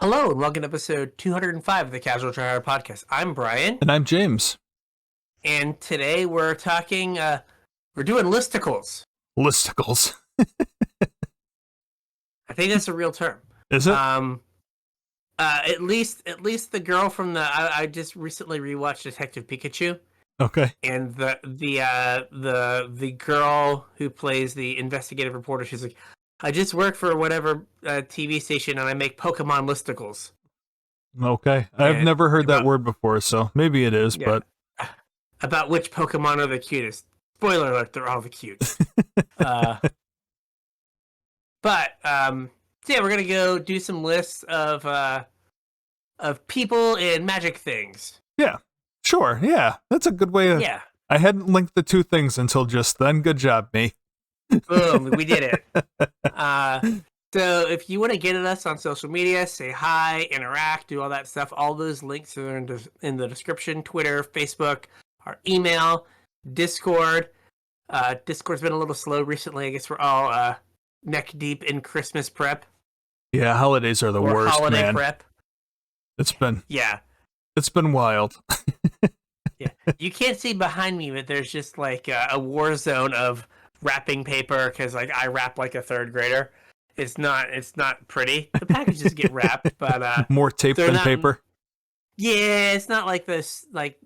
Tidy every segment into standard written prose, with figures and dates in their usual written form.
Hello and welcome to episode 205 of the Casual Tryhard podcast. I'm Brian. And I'm James. And today we're talking, we're doing listicles. Listicles. I think that's a real term. Is it? At least the girl from I just recently rewatched Detective Pikachu. Okay. And the girl who plays the investigative reporter, she's like, I just work for whatever TV station and I make Pokemon listicles. Okay. I've never heard that word before, so maybe it is, yeah. but... About which Pokemon are the cutest. Spoiler alert, they're all the cute. Yeah, we're gonna go do some lists of people and magic things. Yeah, sure, yeah. That's a good way of... Yeah. I hadn't linked the two things until just then. Good job, me. Boom, we did it. So if you want to get at us on social media, say hi, interact, do all that stuff, all those links are in the description. Twitter, Facebook, our email, Discord. Discord's been a little slow recently. I guess we're all neck deep in Christmas prep. Yeah, holidays are the worst, holiday man. Prep. It's been wild. Yeah, you can't see behind me, but there's just like a war zone of wrapping paper because like I wrap like a third grader. It's not pretty. The packages get wrapped, but more tape than paper. Yeah, it's not like this. Like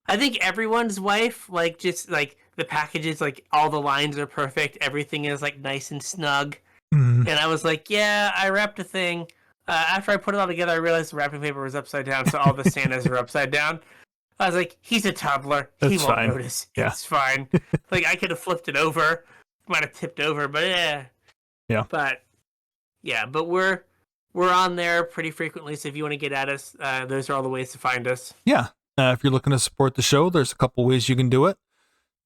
I think everyone's wife like just like the packages, like all the lines are perfect. Everything is like nice and snug. And I was like, yeah, I wrapped a thing. After I put it all together, I realized the wrapping paper was upside down, so all the Santas are upside down. I was like, he's a toddler. He won't notice. Yeah. It's fine. Like, I could have flipped it over. Might have tipped over, but yeah. But we're on there pretty frequently, so if you want to get at us, those are all the ways to find us. Yeah. If you're looking to support the show, there's a couple ways you can do it.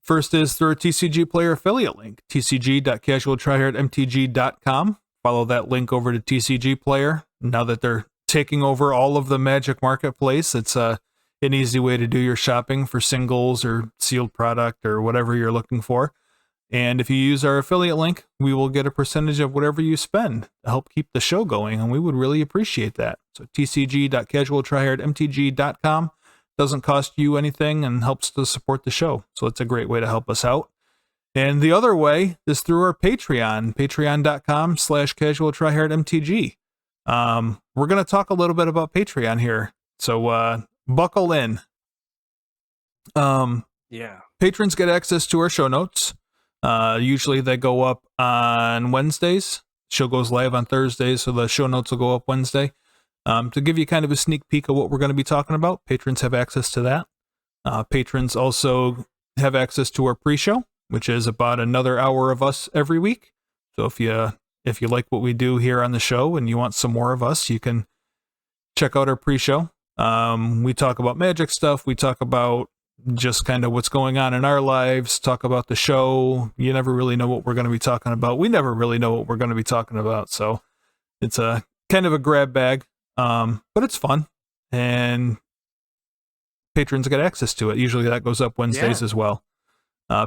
First is through a TCG player affiliate link, tcg.casualtryhardmtg.com. Follow that link over to TCG player. Now that they're taking over all of the Magic marketplace, it's an easy way to do your shopping for singles or sealed product or whatever you're looking for. And if you use our affiliate link, we will get a percentage of whatever you spend to help keep the show going, and we would really appreciate that. So tcg.casualtryhardmtg.com doesn't cost you anything and helps to support the show. So it's a great way to help us out. And the other way is through our Patreon, patreon.com/casualtryhardmtg. We're going to talk a little bit about Patreon here. So buckle in. Patrons get access to our show notes. Usually they go up on Wednesdays. Show goes live on Thursdays, so the show notes will go up Wednesday. To give you kind of a sneak peek of what we're going to be talking about, patrons have access to that. Patrons also have access to our pre-show, which is about another hour of us every week. So if you like what we do here on the show and you want some more of us, you can check out our pre-show. We talk about Magic stuff. We talk about just kind of what's going on in our lives, talk about the show. You never really know what we're going to be talking about. We never really know what we're going to be talking about. So it's a kind of a grab bag, but it's fun. And patrons get access to it. Usually that goes up Wednesdays as well.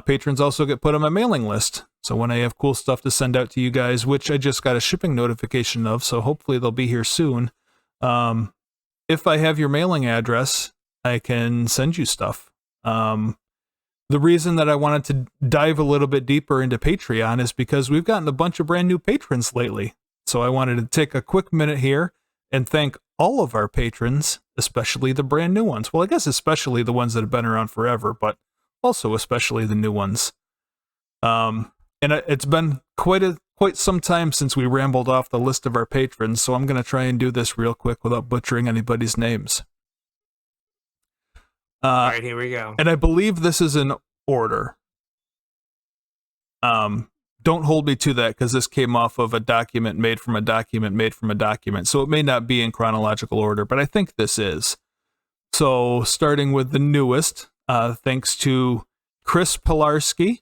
Patrons also get put on my mailing list. So when I have cool stuff to send out to you guys, which I just got a shipping notification of, so hopefully they'll be here soon. If I have your mailing address, I can send you stuff. The reason that I wanted to dive a little bit deeper into Patreon is because we've gotten a bunch of brand new patrons lately. So I wanted to take a quick minute here and thank all of our patrons, especially the brand new ones. Well, I guess especially the ones that have been around forever, but also especially the new ones. And it's been quite some time since we rambled off the list of our patrons, so I'm going to try and do this real quick without butchering anybody's names. All right, here we go. And I believe this is in order. Don't hold me to that because this came off of a document made from a document made from a document, so it may not be in chronological order, but I think this is. So starting with the newest, thanks to Chris Pilarski,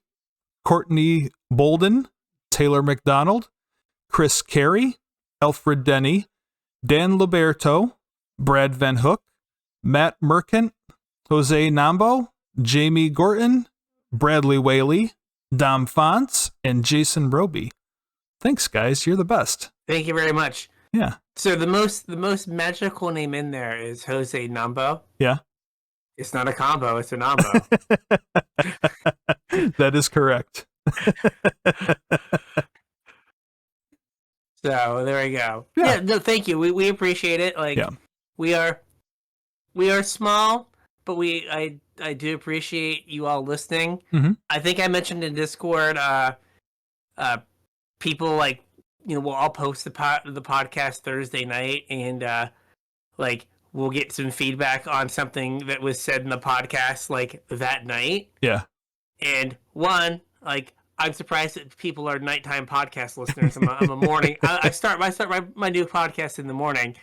Courtney Bolden, Taylor McDonald, Chris Carey, Alfred Denny, Dan Liberto, Brad Van Hook, Matt Merkant, Jose Nambo, Jamie Gorton, Bradley Whaley, Dom Fonts, and Jason Roby. Thanks, guys. You're the best. Thank you very much. Yeah. So the most magical name in there is Jose Nambo. Yeah. It's not a combo, it's a Nambo. That is correct. So there we go. Yeah. Yeah, no, thank you. We appreciate it. Like Yeah. we are small, but I do appreciate you all listening. Mm-hmm. I think I mentioned in Discord, people like, we'll all post the podcast Thursday night, and like we'll get some feedback on something that was said in the podcast like that night. Yeah. And one, like, I'm surprised that people are nighttime podcast listeners. I'm a morning. I start my new podcast in the morning.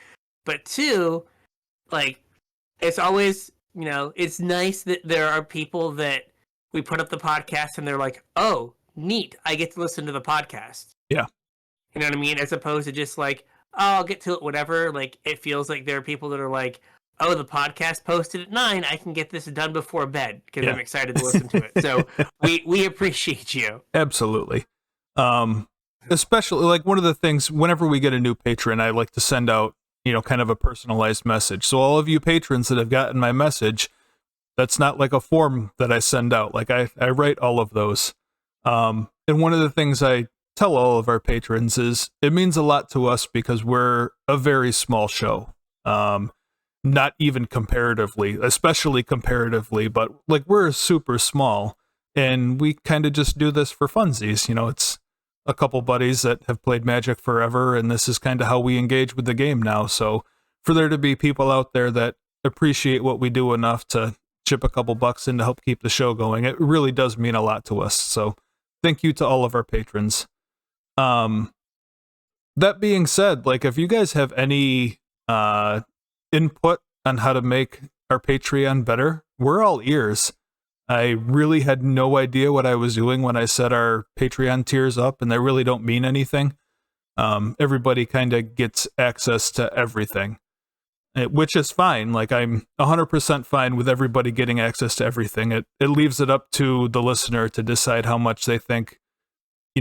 But two, like, it's always, it's nice that there are people that we put up the podcast and they're like, oh, neat, I get to listen to the podcast. Yeah. You know what I mean? As opposed to just like, oh, I'll get to it, whatever. Like, it feels like there are people that are like, oh, the podcast posted at 9, I can get this done before bed because I'm excited to listen to it. So we appreciate you. Absolutely. Especially, like, one of the things, whenever we get a new patron, I like to send out, kind of a personalized message. So all of you patrons that have gotten my message, that's not like a form that I send out. Like, I write all of those. And one of the things I tell all of our patrons is it means a lot to us because we're a very small show. Not even comparatively, especially comparatively, but like we're super small and we kind of just do this for funsies. It's a couple buddies that have played Magic forever, and this is kind of how we engage with the game now. So for there to be people out there that appreciate what we do enough to chip a couple bucks in to help keep the show going, it really does mean a lot to us. So thank you to all of our patrons. That being said, like, if you guys have any input on how to make our Patreon better, we're all ears. I really had no idea what I was doing when I set our Patreon tiers up, and they really don't mean anything. Everybody kind of gets access to everything, which is fine. Like, I'm 100% fine with everybody getting access to everything. It leaves it up to the listener to decide how much they think,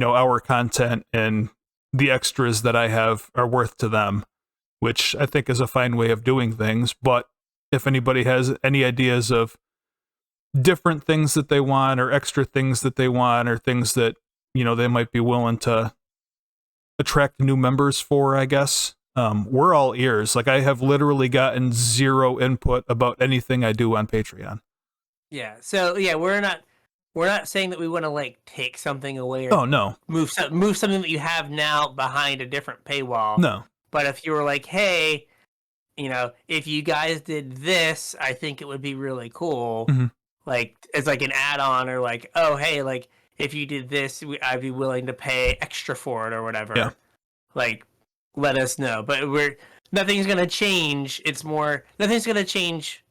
our content and the extras that I have are worth to them, which I think is a fine way of doing things. But if anybody has any ideas of different things that they want or extra things that they want or things that, they might be willing to attract new members for, I guess, we're all ears. Like, I have literally gotten zero input about anything I do on Patreon. Yeah. So yeah, we're not saying that we want to like take something away or no, move something that you have now behind a different paywall. No. But if you were like, hey, if you guys did this, I think it would be really cool. Mm-hmm. Like, it's like an add-on, or like, oh, hey, like, if you did this, I'd be willing to pay extra for it or whatever. Yeah. Like, let us know. But nothing's going to change. It's more, nothing's going to change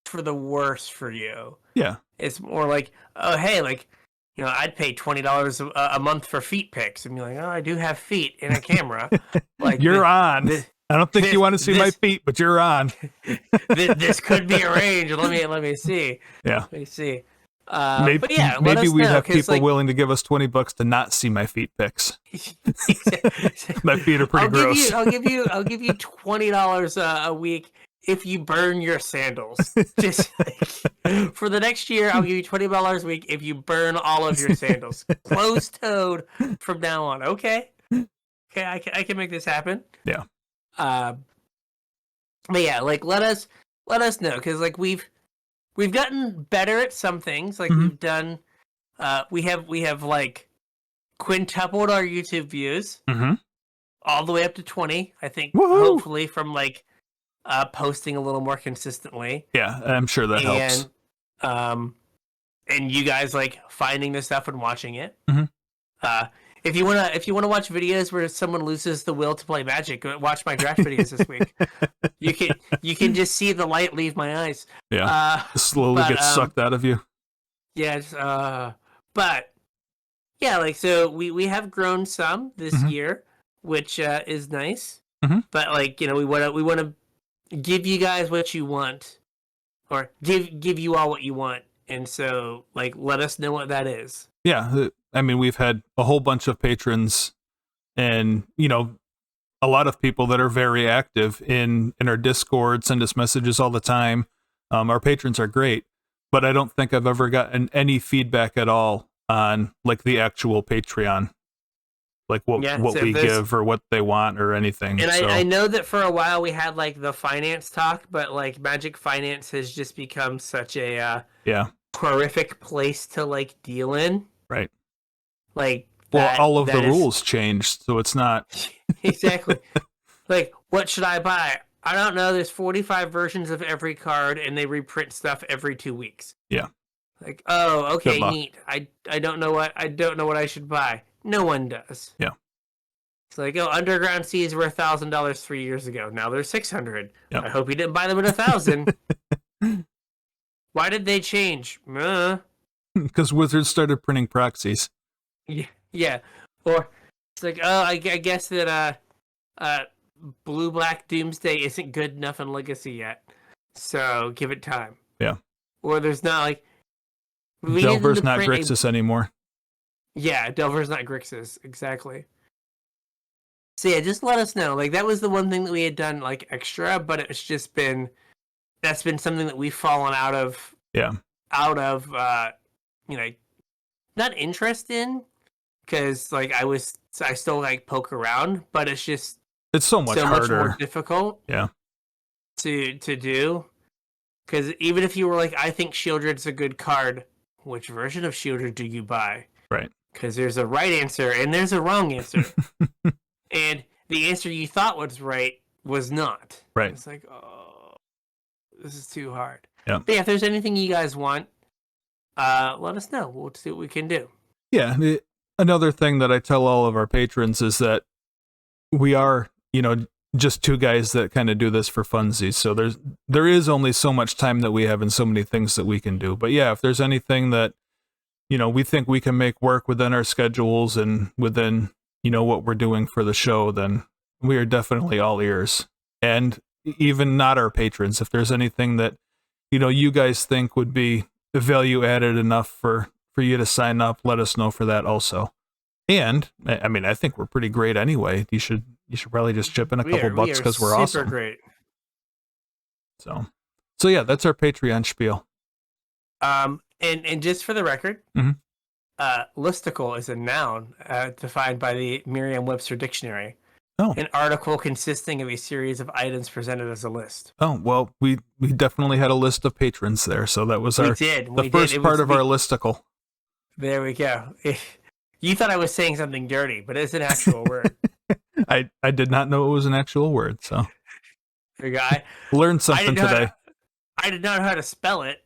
for the worse for you. Yeah. It's more like, oh, hey, like, I'd pay $20 a month for feet pics and be like, oh, I do have feet in a camera. Like, you're on. I don't think you want to see my feet, but you're on. This could be arranged. Let me see. Yeah. Let me see. Maybe, but yeah, maybe we'd have people like, willing to give us $20 to not see my feet pics. My feet are pretty gross. I'll give you $20 a week if you burn your sandals. Just like, for the next year, I'll give you $20 a week if you burn all of your sandals. Closed-toed from now on. Okay, I can make this happen. Yeah. But yeah, like, let us know, because like we've gotten better at some things. Like, we've done, we have like quintupled our YouTube views, all the way up to 20. I think. Woo-hoo! Hopefully from like posting a little more consistently. Yeah, I'm sure that helps. And you guys like finding this stuff and watching it. Mm-hmm. If you wanna watch videos where someone loses the will to play Magic, watch my draft videos this week. You can just see the light leave my eyes. Yeah, slowly gets sucked out of you. Yeah, but yeah, like, so we have grown some this year, which is nice. But like, we want to give you guys what you want, or give you all what you want, and so like, let us know what that is. Yeah, I mean, we've had a whole bunch of patrons, and a lot of people that are very active in our Discord, send us messages all the time. Our patrons are great, but I don't think I've ever gotten any feedback at all on like the actual Patreon, like what so we give or what they want or anything. And so. I know that for a while we had like the finance talk, but like Magic Finance has just become such a horrific place to like deal in. Right. Like, all of the rules changed, so it's not exactly. Like, what should I buy? I don't know. There's 45 versions of every card, and they reprint stuff every 2 weeks. Yeah. Like, oh, okay, neat. I don't know what I should buy. No one does. Yeah. It's like, oh, Underground Seas were $1,000 3 years ago. Now they're $600. Yep. I hope you didn't buy them at $1,000. Why did they change? Because Wizards started printing proxies. Yeah. Or it's like, oh, I guess that Blue Black Doomsday isn't good enough in Legacy yet, so give it time. Yeah. Or there's not like Delver's not Grixis anymore. Yeah, Delver's not Grixis, exactly. So yeah, just let us know. Like that was the one thing that we had done like extra, but it's just been that's been something that we've fallen out of. Yeah. Out of not interest in, because like I still like poke around, but it's so much harder, much more difficult. Yeah. To do, because even if you were like, I think Shieldred's a good card, which version of Shieldred do you buy? Right. Because there's a right answer and there's a wrong answer, and the answer you thought was right was not. Right. It's like, oh, this is too hard. Yeah. But yeah, if there's anything you guys want, let us know. We'll see what we can do. Yeah. Another thing that I tell all of our patrons is that we are, just two guys that kind of do this for funsies. So there is only so much time that we have and so many things that we can do. But yeah, if there's anything that, we think we can make work within our schedules and within, what we're doing for the show, then we are definitely all ears. And even not our patrons, if there's anything that, you guys think would be value added enough for you to sign up, let us know for that also. And I mean, I think we're pretty great anyway. You should probably just chip in a couple bucks because we're awesome. Super great. So yeah, that's our Patreon spiel. And just for the record, listicle is a noun defined by the Merriam-Webster Dictionary. Oh. An article consisting of a series of items presented as a list. Oh, well, we definitely had a list of patrons there, so that was the first part of our listicle. There we go. You thought I was saying something dirty, but it's an actual word. I did not know it was an actual word, so. There you go. Learned something today. I did not know how to spell it.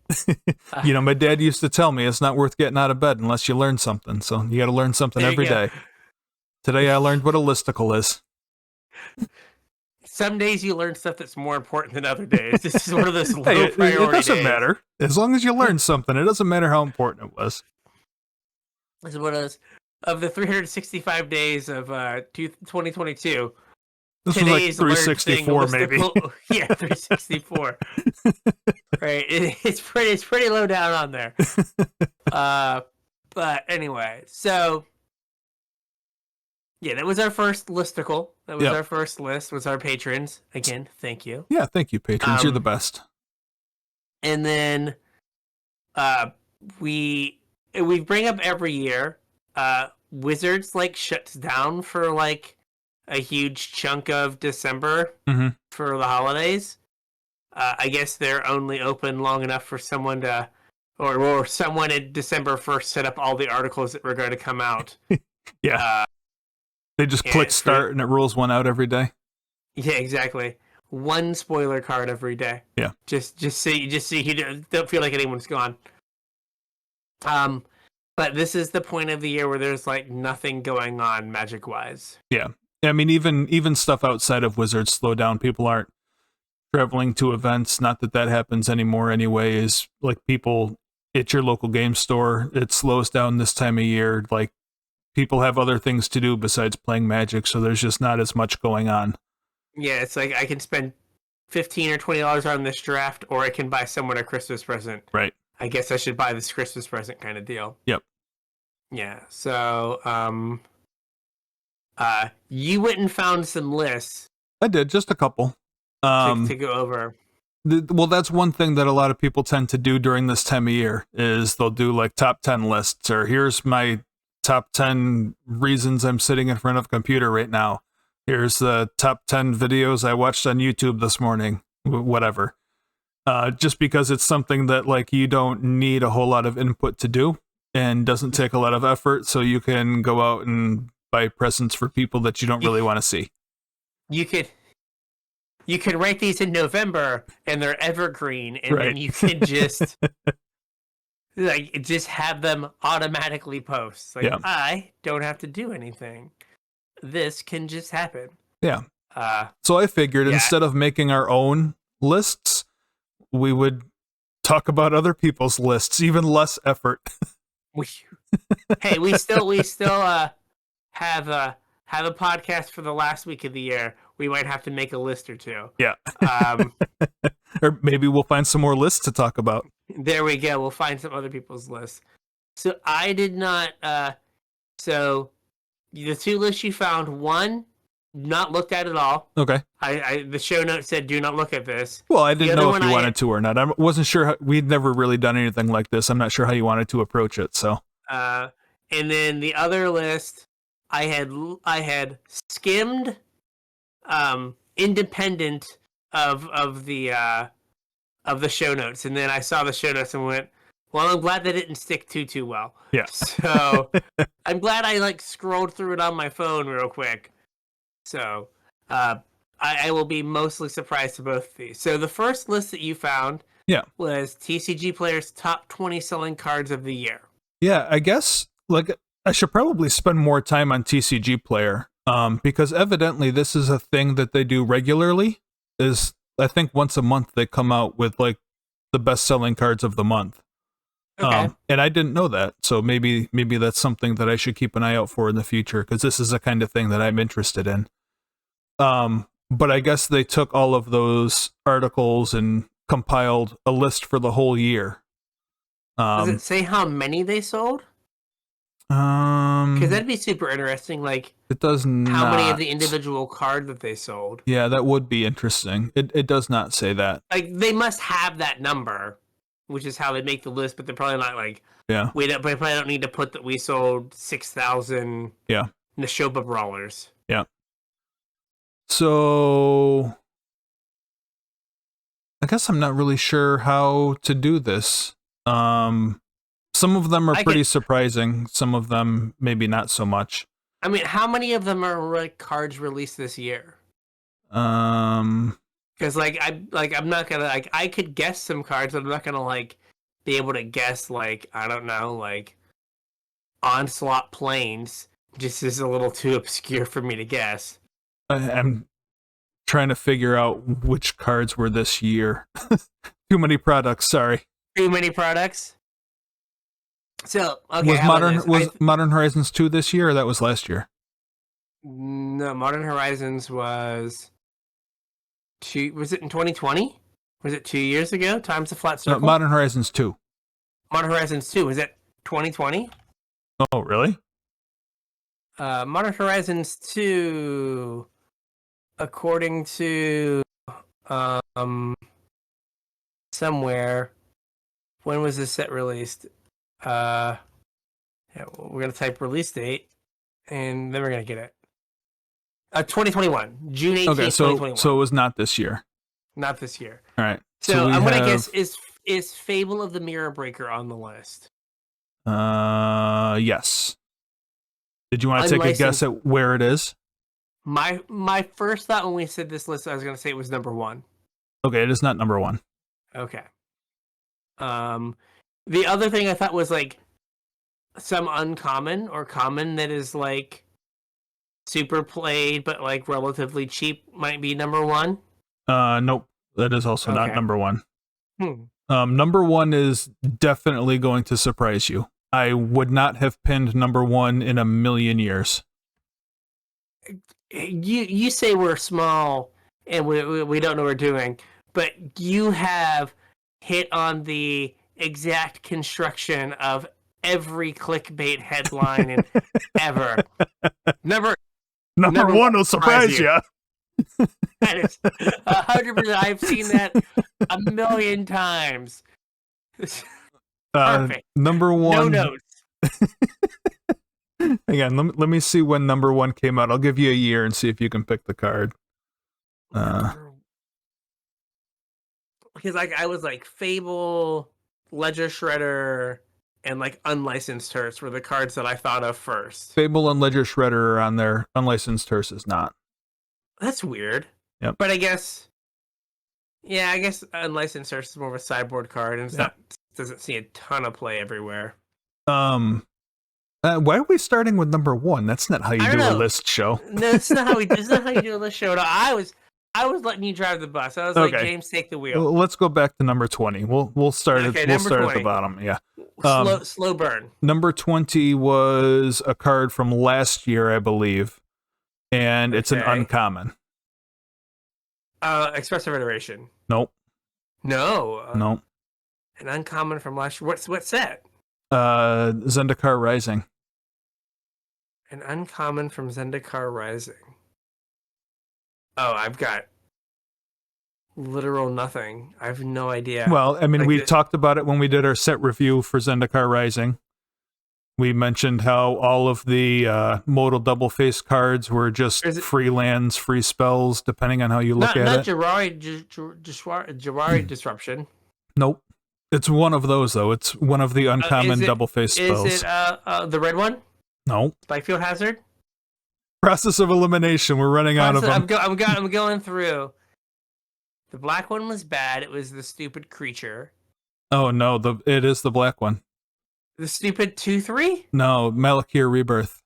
My dad used to tell me it's not worth getting out of bed unless you learn something, so you got to learn something every day. Today I learned what a listicle is. Some days you learn stuff that's more important than other days. This is one of those low priority It doesn't days. matter. As long as you learn something, it doesn't matter how important it was. This is one of those, of the 365 days of 2022. This was like 364 maybe. Yeah, 364. Right. It's pretty low down on there. But anyway, so yeah, that was our first listicle. That was our first list, was our patrons. Again, thank you. Yeah, thank you, patrons. You're the best. And then we bring up every year, Wizards like shuts down for like a huge chunk of December for the holidays. I guess they're only open long enough for someone to, or someone in December 1st set up all the articles that were going to come out. Yeah. They just click start and it rules one out every day. Yeah, exactly. One spoiler card every day. Yeah. Just so you don't feel like anyone's gone. But this is the point of the year where there's like nothing going on magic wise. Yeah. I mean, even stuff outside of Wizards slow down. People aren't traveling to events. Not that happens anymore anyway. Is like people at your local game store, it slows down this time of year. Like people have other things to do besides playing Magic, so there's just not as much going on. Yeah, it's like I can spend $15 or $20 on this draft, or I can buy someone a Christmas present. Right. I guess I should buy this Christmas present kind of deal. Yep. Yeah. So, You went and found some lists I did, just a couple. to go over. Well, that's one thing that a lot of people tend to do during this time of year is they'll do like top 10 lists, or here's my top 10 reasons I'm sitting in front of a computer right now. Here's the top 10 videos I watched on YouTube this morning, whatever. Just because it's something that like you don't need a whole lot of input to do and doesn't take a lot of effort, so you can go out and buy presents for people that you don't really want to see. You could write these in November and they're evergreen, and then you can just just have them automatically post. Like, I don't have to do anything. This can just happen. Yeah. So I figured instead of making our own lists, we would talk about other people's lists, even less effort. We still have a podcast for the last week of the year. We might have to make a list or two. Yeah. Or maybe we'll find some more lists to talk about. There we go. We'll find some other people's lists. So I did not. So the two lists you found, one, not looked at all. Okay. The show note said, "Do not look at this." Well, I didn't know if you wanted to or not. I wasn't sure. We'd never really done anything like this. I'm not sure how you wanted to approach it. So. And then the other list, I had skimmed, independent of the show notes, and then I saw the show notes and went, well, I'm glad they didn't stick too well. Yeah. So I'm glad I scrolled through it on my phone real quick. So I will be mostly surprised to both of these. So the first list that you found was TCG players' top 20 selling cards of the year. Yeah, I guess I should probably spend more time on TCG Player, because evidently this is a thing that they do regularly. I think once a month they come out with the best-selling cards of the month. Okay. And I didn't know that, so maybe that's something that I should keep an eye out for in the future, because this is the kind of thing that I'm interested in. But I guess they took all of those articles and compiled a list for the whole year. Does it say how many they sold? Because that'd be super interesting. It does not. How many of the individual cards that they sold? Yeah, that would be interesting. It does not say that. They must have that number, which is how they make the list. But they're probably not we probably don't need to put that we sold 6,000. Yeah. Neshoba brawlers. Yeah. So I guess I'm not really sure how to do this. Some of them are pretty surprising. Some of them maybe not so much. I mean, how many of them are cards released this year? Because I'm not gonna I could guess some cards, but I'm not gonna be able to guess I don't know Onslaught Plains. Just is a little too obscure for me to guess. I'm trying to figure out which cards were this year. Too many products. Sorry. Too many products. So okay, was Modern Horizons 2 this year, or that was last year? No, Modern Horizons was was it in 2020? Was it 2 years ago? Time's a flat circle. No, Modern Horizons 2. Modern Horizons 2, was it 2020? Oh, really? Modern Horizons 2, according to somewhere, when was this set released? We're gonna type release date, and then we're gonna get it. 2021, June 18th, okay, 2021. So it was not this year. Not this year. All right. So I'm gonna guess is Fable of the Mirror Breaker on the list? Yes. Did you want to take a guess at where it is? My first thought when we said this list, I was gonna say it was number 1. Okay, it is not number 1. Okay. The other thing I thought was some uncommon or common that is super played but relatively cheap might be number 1. Nope, that is also not number 1. Hmm. Number 1 is definitely going to surprise you. I would not have pinned number 1 in a million years. You say we're small and we don't know what we're doing, but you have hit on the exact construction of every clickbait headline ever. Number one will surprise you. That is 100%. I've seen that a million times. Perfect. Number one. No notes. Again, let me see when number one came out. I'll give you a year and see if you can pick the card. Because I was like Fable, Ledger Shredder, and like Unlicensed Hearse were the cards that I thought of first. Fable and Ledger Shredder are on there. Unlicensed Hearse is not. That's weird. Yep. But I guess Unlicensed Hearse is more of a sideboard card, and doesn't see a ton of play everywhere. Why are we starting with number one? That's not how you do a list show. No, that's not how That's not how you do a list show. No, I was letting you drive the bus. I was like, James, take the wheel. Well, let's go back to number 20. We'll start at the bottom. Yeah. Slow burn. Number 20 was a card from last year, I believe, and it's an uncommon. Expressive Iteration. Nope. No. Nope. An uncommon from last year. What's that? Zendikar Rising. An uncommon from Zendikar Rising. Oh, I've got literal nothing. I have no idea. Well, I mean, we talked about it when we did our set review for Zendikar Rising. We mentioned how all of the modal double face cards were just free lands, free spells, depending on how you look at it. Not Jawari Disruption. Nope. It's one of those, though. It's one of the uncommon double face spells. Is it the red one? No. Spikefield Hazard? Process of elimination. We're running out of them. I'm going through. The black one was bad. It was the stupid creature. Oh, no. It is the black one. The stupid 2/3? No, Malakir Rebirth.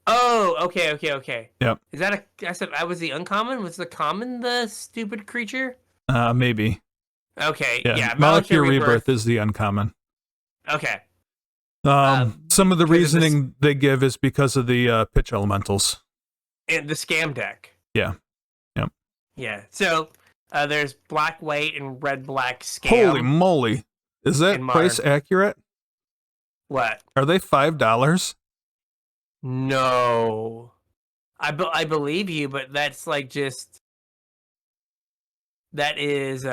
Oh, okay. Yep. Is that I was the uncommon? Was the common the stupid creature? Maybe. Okay, yeah. Malakir Rebirth is the uncommon. Okay. Some of the reasoning they give is because of the pitch elementals. And the scam deck. Yeah. Yep. Yeah. So there's black, white, and red, black scam. Holy moly. Is that price accurate? What? Are they $5? No. I believe you, but that's like just... That is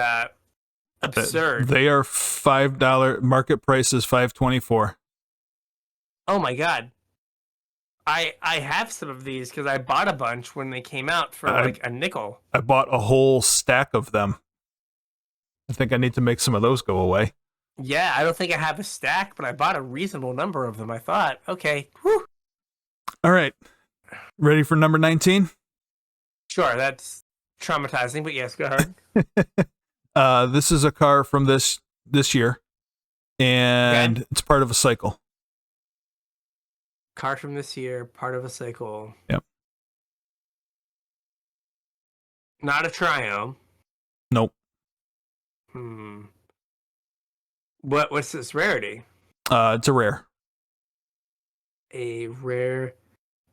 absurd. They are $5. Market price is $5.24. Oh my god. I have some of these because I bought a bunch when they came out for like a nickel. I bought a whole stack of them. I think I need to make some of those go away. Yeah, I don't think I have a stack, but I bought a reasonable number of them. I thought, okay. Whew. All right. Ready for number 19? Sure, that's traumatizing, but yes, go ahead. This is a car from this year, and it's part of a cycle. Card from this year, part of a cycle. Yep. Not a triome. Nope. What's this rarity? It's a rare. A rare.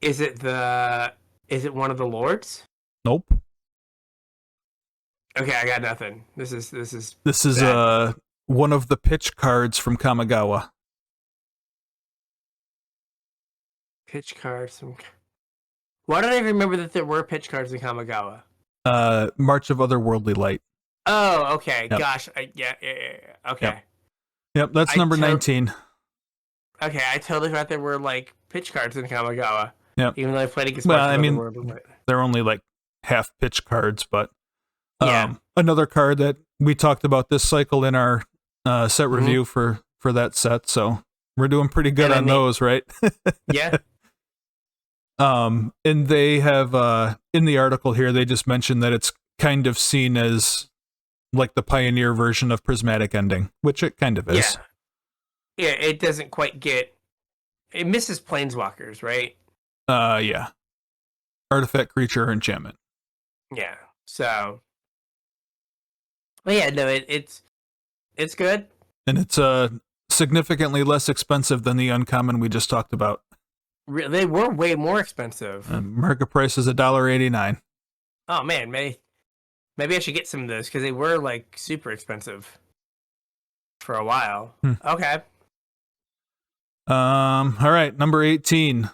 Is it one of the lords? Nope. Okay, I got nothing. This is one of the pitch cards from Kamigawa. Pitch cards from... Why did I remember that there were pitch cards in Kamigawa? March of Otherworldly Light. Oh, okay. Yep. Gosh. Yeah. Okay. Yep, that's number 19. Okay, I totally thought there were, like, pitch cards in Kamigawa. Yep. Even though I played against March of Otherworldly Light. They're only, like, half pitch cards, but... Another card that we talked about this cycle in our set review for that set, so we're doing pretty good on those, right? Yeah. And they have in the article here, they just mentioned that it's kind of seen as like the pioneer version of Prismatic Ending, which it kind of is. Yeah, it doesn't quite get... It misses Planeswalkers, right? Yeah. Artifact, creature, enchantment. Yeah, so... Well, yeah, no, it's good. And it's significantly less expensive than the uncommon we just talked about. They were way more expensive. Market price is $1.89. Oh man, maybe I should get some of those because they were like super expensive for a while. Okay. All right, number 18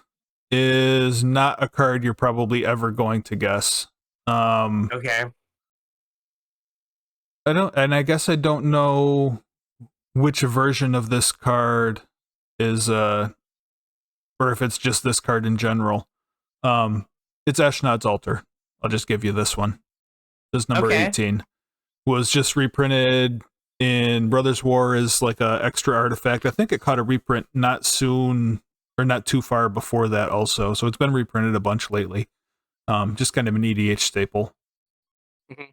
is not a card you're probably ever going to guess. Okay. I guess I don't know which version of this card is or if it's just this card in general. It's Ashnod's Altar. I'll just give you this one. This number 18 was just reprinted in Brothers War as like a extra artifact. I think it caught a reprint not soon or not too far before that also. So it's been reprinted a bunch lately. Just kind of an EDH staple. Mm-hmm.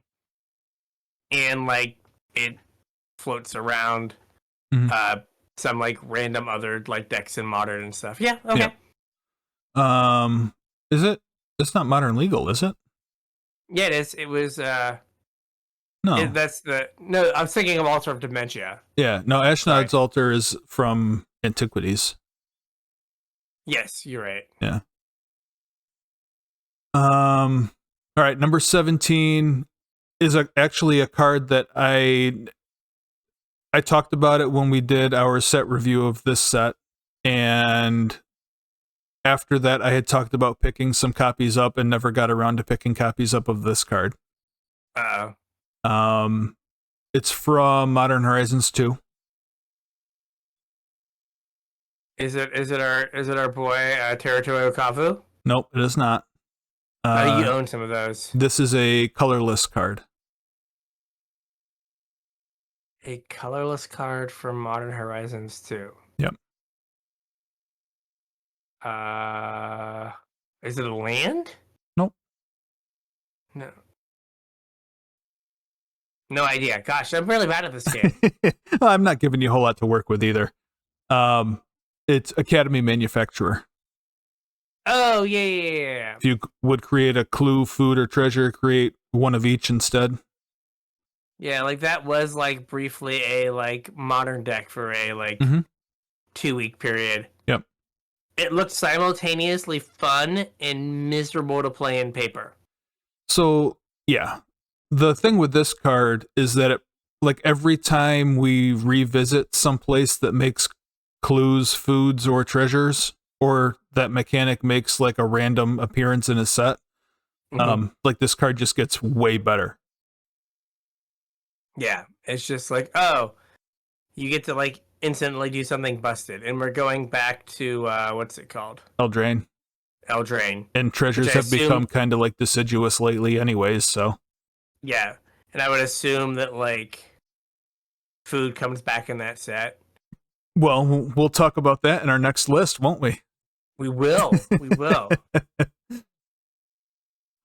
And like it floats around some like random other like decks in Modern and stuff. Yeah, okay. Yeah. Is it? It's not Modern Legal, is it? Yeah, it is. It was no. I was thinking of Altar of Dementia. Yeah, no, Ashnod's Altar is from Antiquities. Yes, you're right. Yeah. All right, number 17 is actually a card that I talked about it when we did our set review of this set, and after that I had talked about picking some copies up and never got around to picking copies up of this card. It's from Modern Horizons 2. Is it our boy Territorio Kavu? Nope, it is not. You own some of those. This is a colorless card. A colorless card from Modern Horizons 2. Yep. Is it a land? Nope. No. No idea. Gosh, I'm really bad at this game. Well, I'm not giving you a whole lot to work with either. It's Academy Manufacturer. Oh, yeah. If you would create a clue, food, or treasure, create one of each instead. Yeah, like that was like briefly a like modern deck for a like 2-week period. Yep. It looked simultaneously fun and miserable to play in paper. So, yeah. The thing with this card is that it, like every time we revisit some place that makes clues, foods, or treasures, or that mechanic makes like a random appearance in a set, like this card just gets way better. Yeah, it's just like, oh, you get to like instantly do something busted, and we're going back to what's it called? Eldraine. And treasures have become kind of like deciduous lately anyways, so. Yeah, and I would assume that like food comes back in that set. Well, we'll talk about that in our next list, won't we? We will. All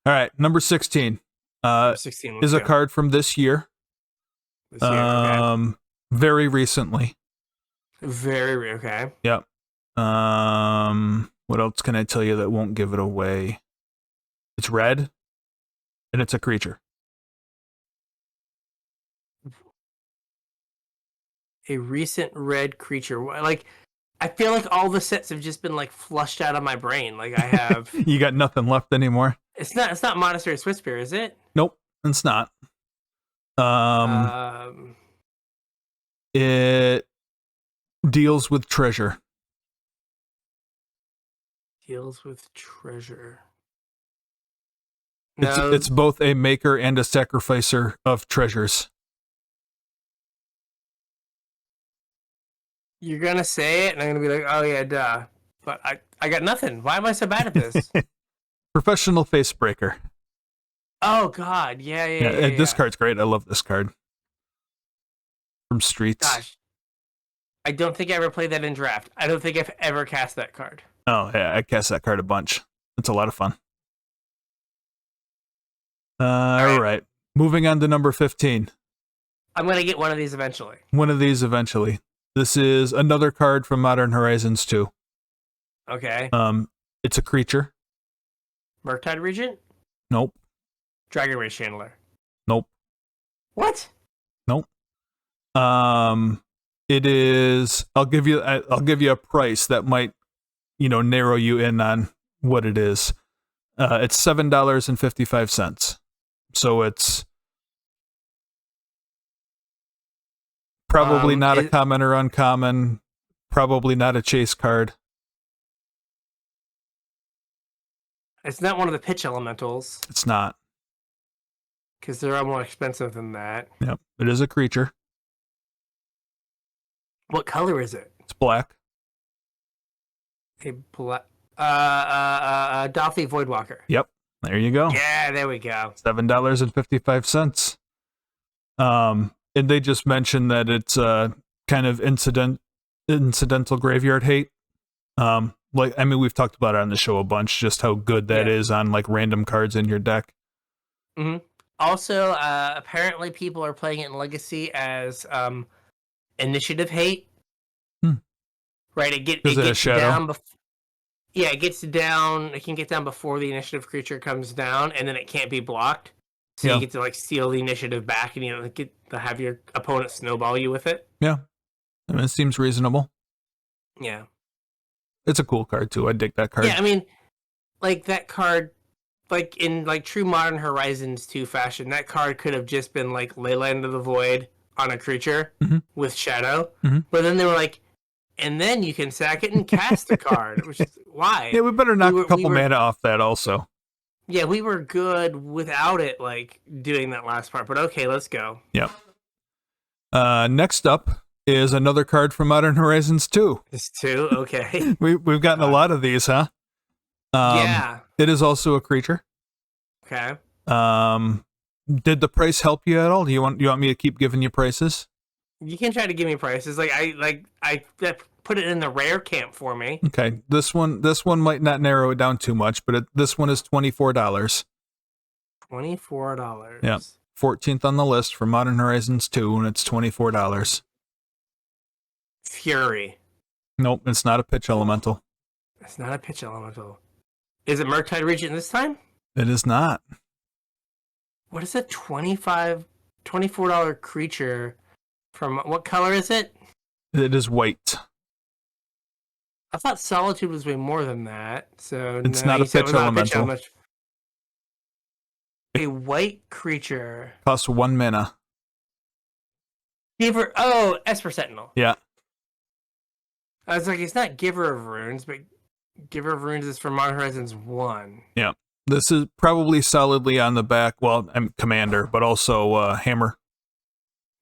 right, number 16. 16 is a card from this year. Okay. Very recently. Okay. Yep. What else can I tell you that won't give it away? It's red, and it's a creature. A recent red creature. Like, I feel like all the sets have just been like flushed out of my brain. Like I have. You got nothing left anymore. It's not Monastery Swiftspear, is it? Nope, it's not. It deals with treasure. Deals with treasure. No. It's both a maker and a sacrificer of treasures. You're gonna say it, and I'm gonna be like, "Oh yeah, duh." But I got nothing. Why am I so bad at this? Professional Facebreaker. Oh God, yeah. This card's great. I love this card. From Streets. Gosh, I don't think I ever played that in Draft. I don't think I've ever cast that card. Oh yeah, I cast that card a bunch. It's a lot of fun. All right. Moving on to number 15. I'm gonna get one of these eventually. This is another card from Modern Horizons 2. Okay. It's a creature. Murktide Regent? Nope. Dragon Race Chandler? Nope. What? Nope. It is. I'll give you a price that might, narrow you in on what it is. It's $7.55. So it's probably not a common or uncommon. Probably not a chase card. It's not one of the pitch elementals It's not. because they're all more expensive than that. Yep. It is a creature. What color is it? It's black. A black. Dolphy Voidwalker. Yep. There you go. Yeah, there we go. $7.55. And they just mentioned that it's kind of incidental graveyard hate. We've talked about it on the show a bunch, just how good that is on like random cards in your deck. Mm-hmm. Also, apparently people are playing it in Legacy as initiative hate. Right, it gets down. It gets down. It can get down before the initiative creature comes down, and then it can't be blocked. So you get to like steal the initiative back, and get to have your opponent snowball you with it. Yeah, I mean, it seems reasonable. Yeah, it's a cool card too. I dig that card. Yeah, I mean, like that card, like in like true Modern Horizons 2 fashion, that card could have just been like Leyland of the Void on a creature with Shadow, but then they were like, and then you can sack it and cast a card, which is why. Yeah, we better knock a couple mana off that also. Yeah, we were good without it, like, doing that last part, but okay, let's go. Yep. Next up is another card from Modern Horizons 2. It's 2? Okay. We've gotten a lot of these, huh? Yeah. It is also a creature. Okay. Did the price help you at all? Do you want me to keep giving you prices? You can try to give me prices. I put it in the rare camp for me. Okay, this one might not narrow it down too much, but this one is $24. $24. Yeah, 14th on the list for Modern Horizons 2, and it's $24. Fury. Nope, it's not a pitch elemental. It's not a pitch elemental. Is it Murktide Regent this time? It is not. What is a $24 creature? From what color is it? It is white. I thought Solitude was way more than that. So it's not a pitch elemental. A white creature. Costs 1 mana. Esper Sentinel. Yeah. I was like, it's not Giver of Runes, but Giver of Runes is from Modern Horizons 1. Yeah. This is probably solidly on the back. Well, I'm Commander, but also Hammer.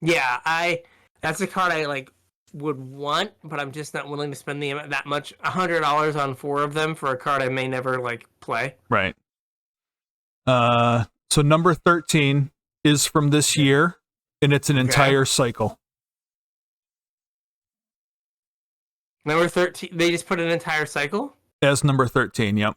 Yeah, that's a card I like would want, but I'm just not willing to spend that much $100 on 4 of them for a card I may never like play. Right. So number 13 is from this year, and it's an entire cycle. Number 13, they just put an entire cycle? As number 13, yep.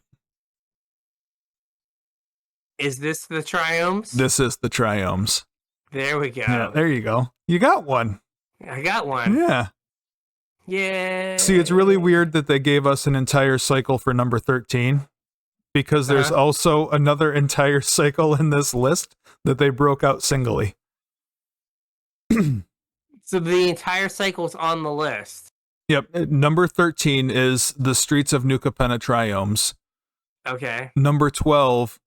Is this the Triomes? This is the Triomes. There we go. Yeah, there you go. You got one. I got one. Yeah. Yeah. See, it's really weird that they gave us an entire cycle for number 13, because there's also another entire cycle in this list that they broke out singly. So the entire cycle's on the list. Yep. Number 13 is the Streets of New Capenna Triomes. Okay. Number 12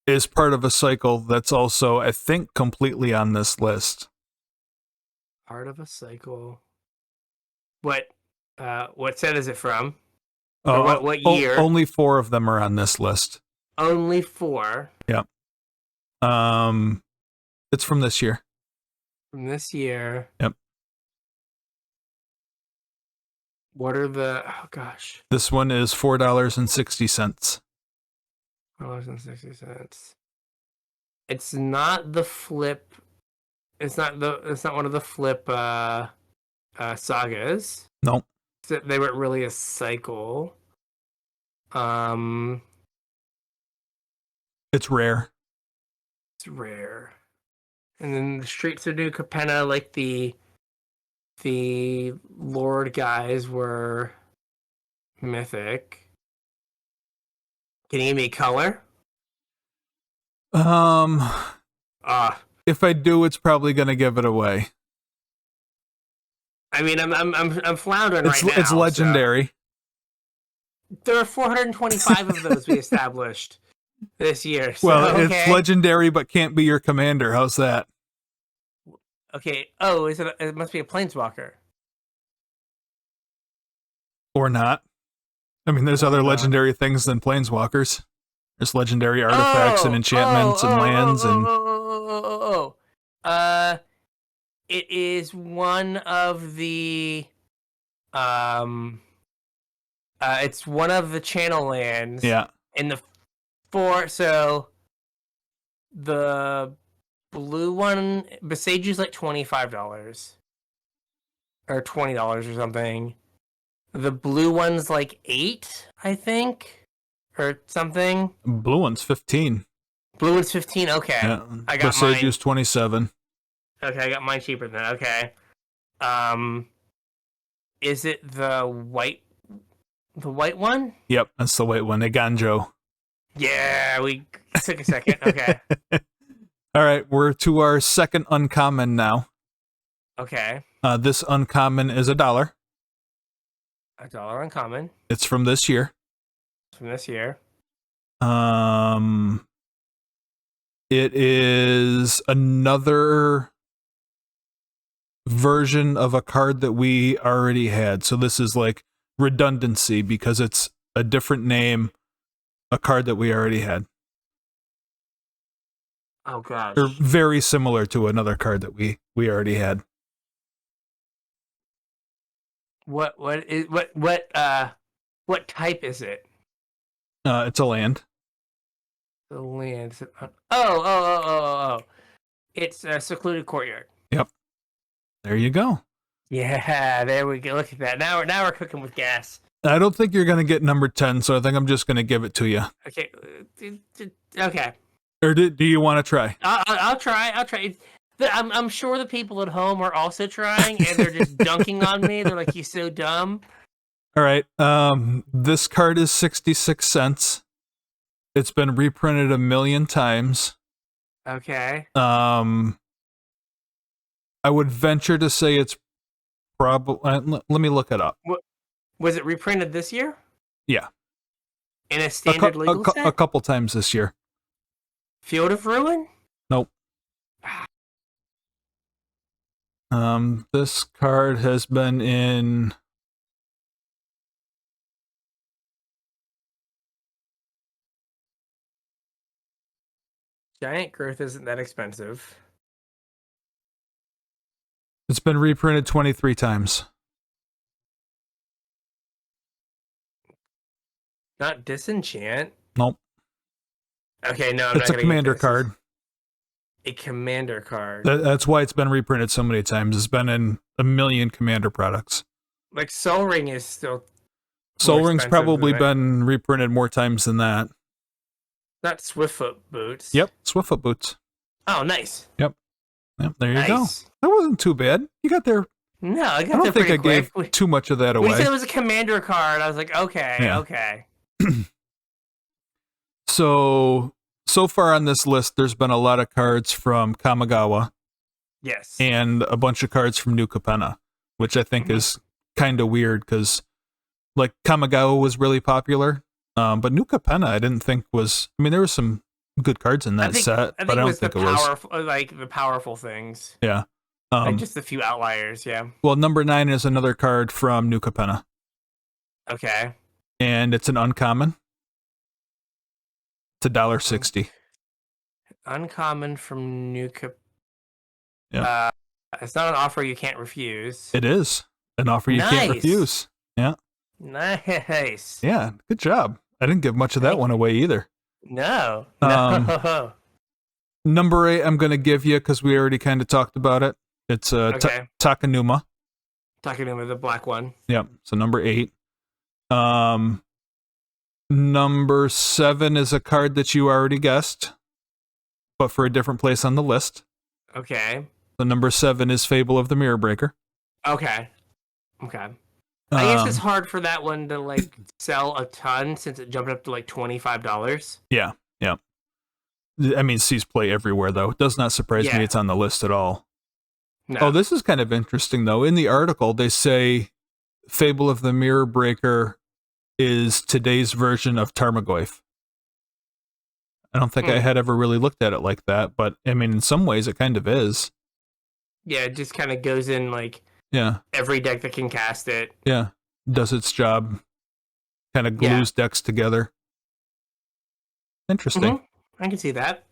is part of a cycle that's also, I think, completely on this list. Part of a cycle. What set is it from? What year? Only 4 of them are on this list. Only 4? Yep. It's from this year. From this year. Yep. What are the... Oh, gosh. This one is $4.60. $4.60. It's not the flip. It's not one of the flip sagas. Nope. They weren't really a cycle. It's rare. It's rare. And then the Streets of New Capenna, like the Lord guys were mythic. Can you give me color? If I do, it's probably gonna give it away. I mean, I'm floundering right now. It's legendary. So. There are 425 of those we established this year. So, well, it's legendary, but can't be your commander. How's that? Okay. Oh, it must be a planeswalker. Or not. I mean, there's other legendary things than planeswalkers. There's legendary artifacts and enchantments and lands and. It is one of the it's one of the channel lands. Yeah. In the the blue one, Besage's like $25 or $20 or something. The blue one's like $8, I think, or something. Blue one's 15. Blue one's 15. Okay, Yeah. I got Besage mine. is 27. Okay, I got mine cheaper than that. Okay. Is it the white one? Yep, that's the white one. Eganjo. Yeah, we took a second. Okay. All right, we're to our second uncommon now. Okay. This uncommon is $1. $1 uncommon. It's from this year. From this year. It is another version of a card that we already had. So this is like redundancy because it's a different name, a card that we already had. Oh gosh. Or very similar to another card that we already had. What type is it? It's a land. The land. Oh. It's a secluded courtyard. Yep. There you go. Yeah, there we go. Look at that. Now we're cooking with gas. I don't think you're going to get number 10, so I think I'm just going to give it to you. Okay. Okay. Or do you want to try? I'll try. I'm sure the people at home are also trying, and they're just dunking on me. They're like, "You're so dumb." All right. This card is 66 cents. It's been reprinted 1 million times. Okay. I would venture to say it's probably. Let me look it up. Was it reprinted this year? Yeah. In a standard legal set? A couple times this year. Field of Ruin? Nope. This card has been in. Giant Growth isn't that expensive. It's been reprinted 23 times. Not Disenchant. Nope. Okay, no, I'm it's not a commander card. A commander card. That's why it's been reprinted so many times. It's been in 1 million commander products. Like Soul Ring is still. Soul Ring's probably been reprinted more times than that. Not Swiftfoot Boots. Yep, Swiftfoot Boots. Oh, nice. Yep, there you go. That wasn't too bad. You got there. No, I got there. I don't think I gave too much of that away. When you said it was a commander card, I was like, okay. So far on this list, there's been a lot of cards from Kamigawa. Yes. And a bunch of cards from New Capenna, which I think is kind of weird because, like, Kamigawa was really popular, but New Capenna I didn't think was. I mean, there were some good cards in that set, but I don't think it was. Like the powerful things. Yeah. Like just a few outliers, yeah. Well, number 9 is another card from New Capenna. Okay. And it's an uncommon. It's $1.60. Uncommon from New Capenna. Yeah. It's not an offer you can't refuse. It is an offer you can't refuse. Yeah. Nice. Yeah. Good job. I didn't give much of that one away either. No. Number 8, I'm going to give you because we already kind of talked about it. It's Takenuma. Takenuma, the black one. Yep. So number 8. Number 7 is a card that you already guessed, but for a different place on the list. Okay. So number 7 is Fable of the Mirror Breaker. Okay. I guess it's hard for that one to like sell a ton since it jumped up to like $25. Yeah. I mean, sees play everywhere though. It does not surprise me it's on the list at all. No. Oh, this is kind of interesting though. In the article, they say Fable of the Mirror Breaker is today's version of Tarmogoyf. I don't think I had ever really looked at it like that, but I mean, in some ways, it kind of is. Yeah, it just kind of goes in like every deck that can cast it. Yeah, does its job. Kind of glues decks together. Interesting. I can see that.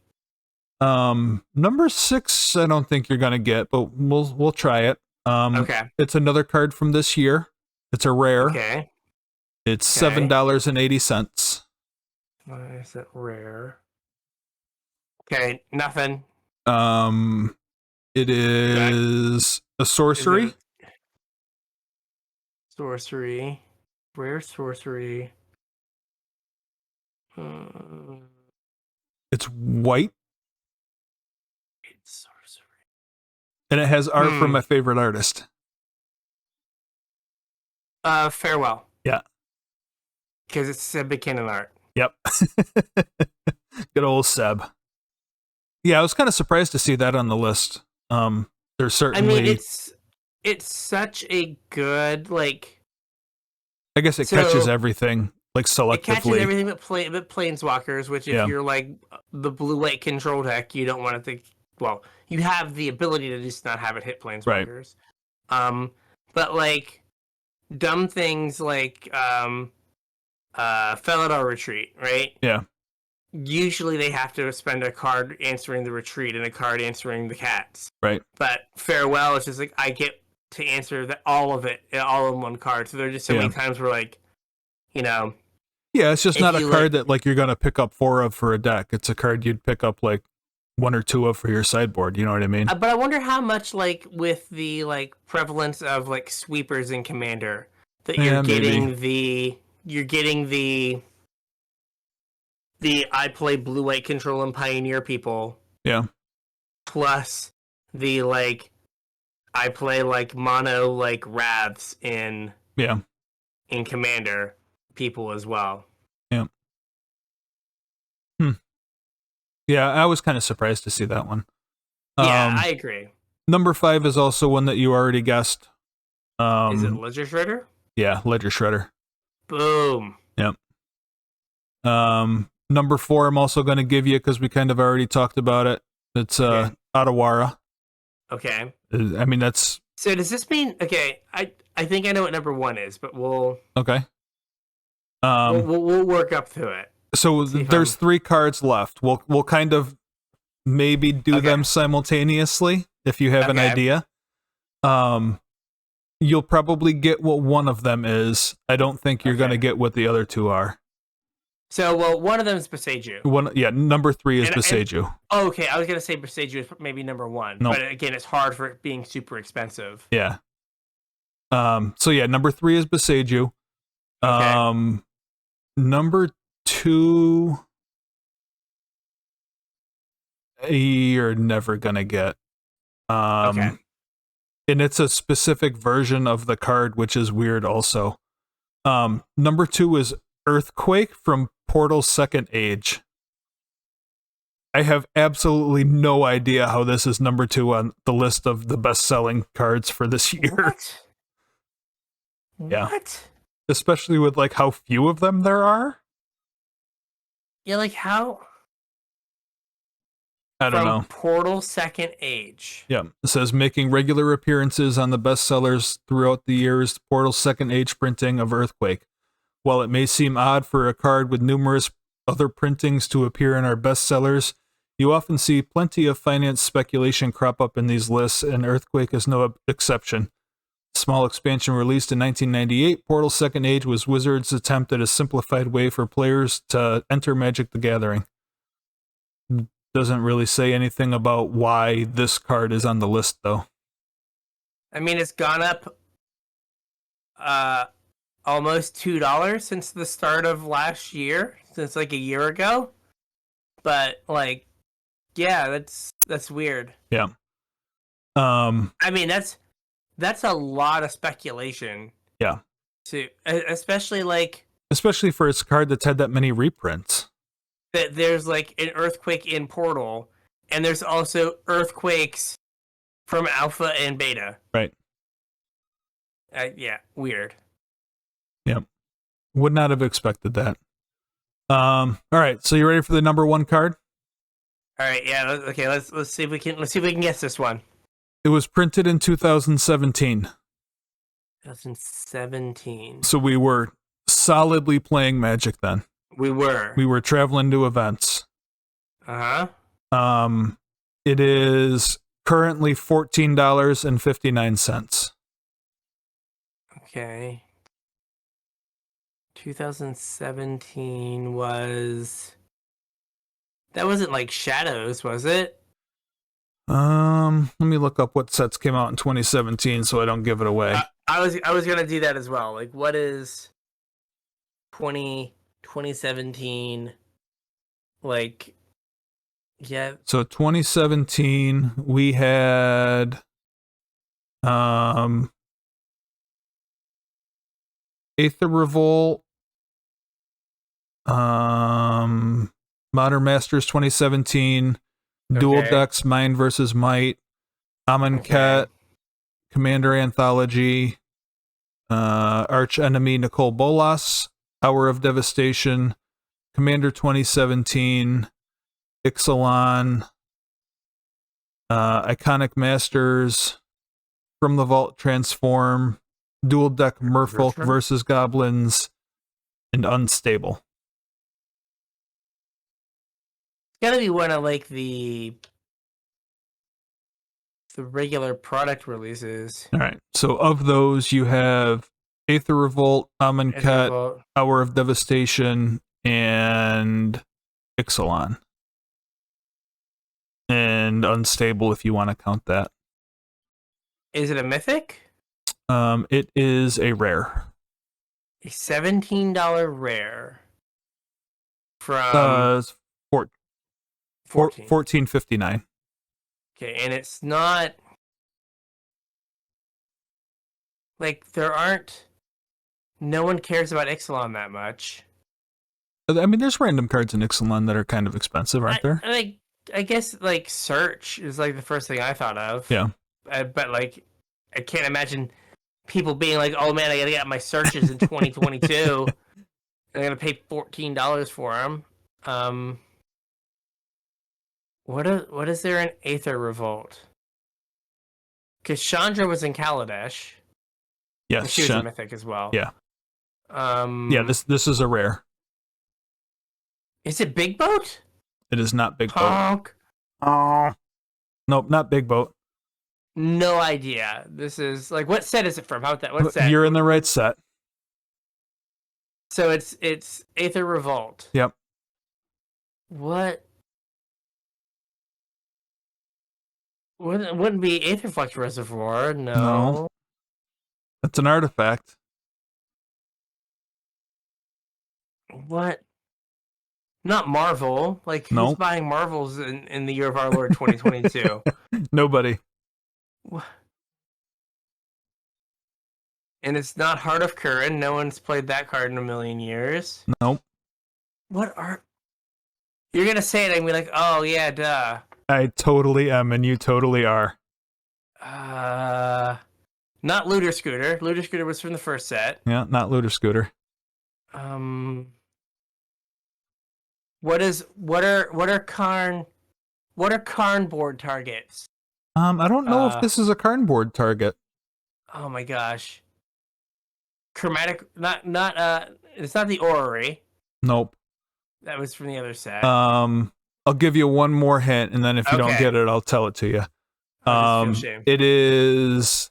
Number 6, I don't think you're gonna get, but we'll try it. Okay. It's another card from this year. It's a rare. Okay. It's $7.80. Why is it rare? Okay, nothing. It is a sorcery. Sorcery. Rare sorcery. It's white. It's sorcery. And it has art from my favorite artist. Farewell. Yeah. Because it's Seb McKinnon art. Yep. Good old Seb. Yeah, I was kind of surprised to see that on the list. There's certainly. I mean, it's such a good I guess it catches everything selectively. It catches everything but planeswalkers. Which if you're the blue-white control deck, you don't want to think. Well, you have the ability to just not have it hit planeswalkers. Right. But dumb things like Felidar Retreat, right? Yeah. Usually they have to spend a card answering the retreat and a card answering the cats. Right. But Farewell is just I get to answer all of it all in one card. So there are just so many times where Yeah, it's just not a card that you're gonna pick up 4 of for a deck. It's a card you'd pick up 1 or 2 of for your sideboard. You know what I mean? But I wonder how much with the prevalence of sweepers in Commander that you're getting the I play blue-white control and Pioneer people. Yeah. Plus the I play mono Ravs in Commander people as well. Yeah. Yeah, I was kind of surprised to see that one. Yeah, I agree. Number 5 is also one that you already guessed. Is it Ledger Shredder? Yeah, Ledger Shredder. Boom. Yep. Number 4, I'm also going to give you because we kind of already talked about it. It's Otawara. Okay. I mean, that's. So does this mean? Okay, I think I know what number 1 is, but we'll. Okay. We'll work up to it. So there's 3 cards left. We'll kind of maybe do them simultaneously if you have an idea. You'll probably get what one of them is. I don't think you're going to get what the other 2 are. So, one of them is Beseiju. Number 3 is Beseiju. Okay, I was going to say Beseiju is maybe number 1. Nope. But again, it's hard for it being super expensive. Yeah. Number 3 is Beseiju. Okay. Number 2, you're never going to get. Okay. And it's a specific version of the card, which is weird also. Number 2 is Earthquake from Portal's Second Age. I have absolutely no idea how this is number 2 on the list of the best-selling cards for this year. What? Yeah. What? Especially with how few of them there are. Yeah, how? I don't know. Portal Second Age. Yeah. It says making regular appearances on the bestsellers throughout the years, Portal's Second Age printing of Earthquake. While it may seem odd for a card with numerous other printings to appear in our bestsellers, you often see plenty of finance speculation crop up in these lists, and Earthquake is no exception. Small expansion released in 1998, Portal's Second Age was Wizards' attempt at a simplified way for players to enter Magic the Gathering. Doesn't really say anything about why this card is on the list, though. I mean, it's gone up almost $2 since the start of last year, since a year ago. But that's weird. Yeah. I mean, that's a lot of speculation. Yeah. Especially for its card that's had that many reprints. That there's an Earthquake in Portal, and there's also Earthquakes from Alpha and Beta. Right. Yeah, weird. Yep. Would not have expected that. All right, so you ready for the number 1 card? All right, yeah. Okay, let's see if we can guess this one. It was printed in 2017. 2017. So we were solidly playing Magic then. We were. We were traveling to events. Uh-huh. It is currently $14.59. Okay. 2017 was... That wasn't like Shadows, was it? Let me look up what sets came out in 2017 so I don't give it away. I was gonna do that as well. Like, what is 2017? Like, yeah. So 2017, we had Aether Revolt, Modern Masters 2017, Dual Decks Mind versus Might, Amonkhet, Commander Anthology, Arch Enemy Nicole Bolas, Hour of Devastation, Commander 2017, Ixalan, Iconic Masters, From the Vault Transform, Dual Deck Merfolk versus Goblins, and Unstable. It's gotta be one of like the regular product releases. All right. So of those, you have Aether Revolt, Amonkhet, Hour of Devastation, and Ixalan. And Unstable, if you want to count that. Is it a mythic? It is a rare. A $17 rare from 14.59. Okay, and it's not like no one cares about Ixalan that much. I mean, there's random cards in Ixalan that are kind of expensive, aren't there? I guess like Search is like the first thing I thought of. Yeah. But like, I can't imagine people being like, "Oh man, I gotta get my searches in 2022. I'm gonna pay $14 for them." What is there in Aether Revolt? Because Chandra was in Kaladesh. Yes, she was a mythic as well. Yeah. Yeah, this is a rare. Is it Big Boat? It is not Big Boat. Oh. Nope, not Big Boat. No idea. This is like, what set is it from? How that? What set? You're in the right set. So it's Aether Revolt. Yep. What? Wouldn't be Aetherflux Reservoir. No. That's an artifact. What? Not Marvel. Like, who's buying Marvels in the year of our Lord 2022? Nobody. What? And it's not Heart of Curran. No one's played that card in a million years. Nope. What are... You're going to say it and be like, oh, yeah, duh. I totally am, and you totally are. Not Looter Scooter. Looter Scooter was from the first set. Yeah, not Looter Scooter. What are Karn board targets? I don't know if this is a Karn board target. Oh my gosh. Chromatic, it's not the Orrery. Nope. That was from the other set. I'll give you one more hint, and then if you don't get it, I'll tell it to you. It is,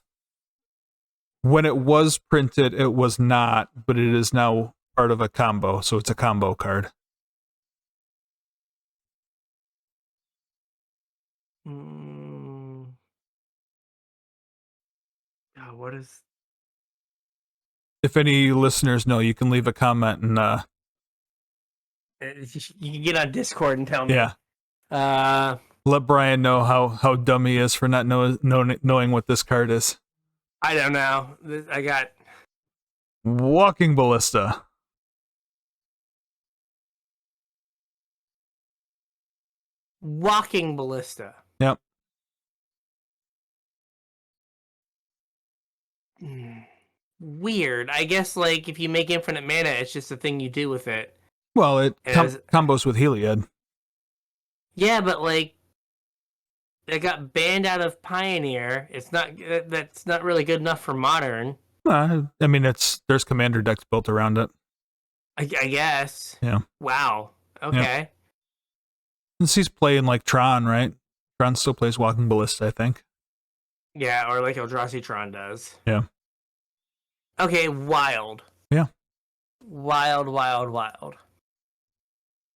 when it was printed, it was not, but it is now part of a combo, so it's a combo card. Oh, what is... If any listeners know, you can leave a comment and you can get on Discord and tell me. Yeah. Let Brian know how dumb he is for not knowing what this card is. I don't know. I got Walking Ballista. Walking Ballista. Yep. Weird. I guess like if you make infinite mana, it's just a thing you do with it. Well, it combos with Heliod. Yeah, but like it got banned out of Pioneer. That's not really good enough for Modern. I mean, there's commander decks built around it. I guess. Yeah. Wow. Okay. Since he's playing like Tron, right? Tron still plays Walking Ballista, I think. Yeah, or like Eldrazi Tron does. Yeah. Okay, wild. Yeah. Wild, wild, wild.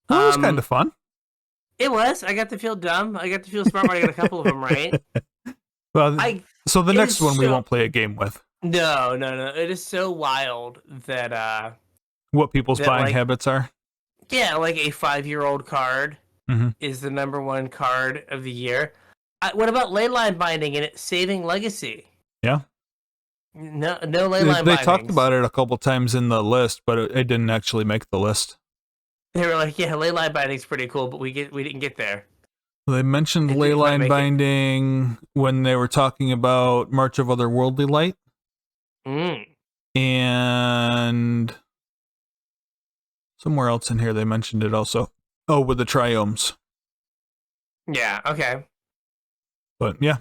Well, it was kind of fun. It was. I got to feel dumb. I got to feel smart when I got a couple of them right. Well, so the next one we won't play a game with. No. It is so wild that what people's buying like, habits are. Yeah, like a 5-year-old card is the number one card of the year. What about leyline binding and it saving legacy? Yeah. No leyline They talked about it a couple times in the list, but it didn't actually make the list. They were like, yeah, leyline binding's pretty cool, but we didn't get there. They mentioned leyline binding when they were talking about March of Otherworldly Light. And somewhere else in here they mentioned it also. Oh, with the triomes. Yeah, okay. But yeah,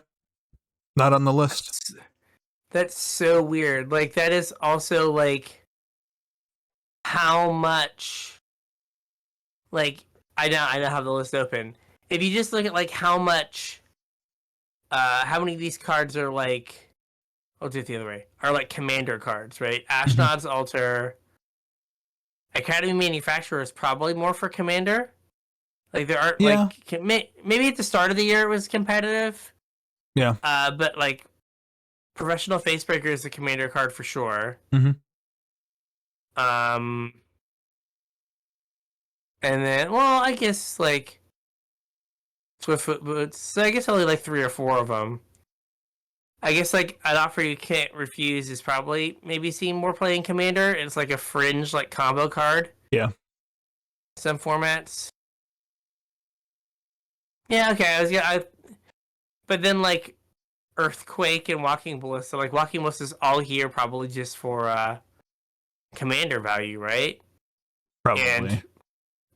not on the list. That's so weird. Like, that is also like how much, like, I now have the list open. If you just look at like how much, how many of these cards are like, I'll do it the other way, are like commander cards, right? Ashnod's Altar, Academy Manufacturer is probably more for commander. Like, there aren't like, maybe at the start of the year it was competitive. Yeah. But like, Professional Facebreaker is a commander card for sure. And then, well, I guess like Swiftfoot Boots. So I guess only like 3 or 4 of them. I guess like an offer you can't refuse is probably maybe seeing more play in Commander. It's like a fringe like combo card. Yeah. Some formats. Yeah, okay. But then like Earthquake and Walking Ballista. Like Walking Ballista is all here probably just for Commander value, right? Probably. And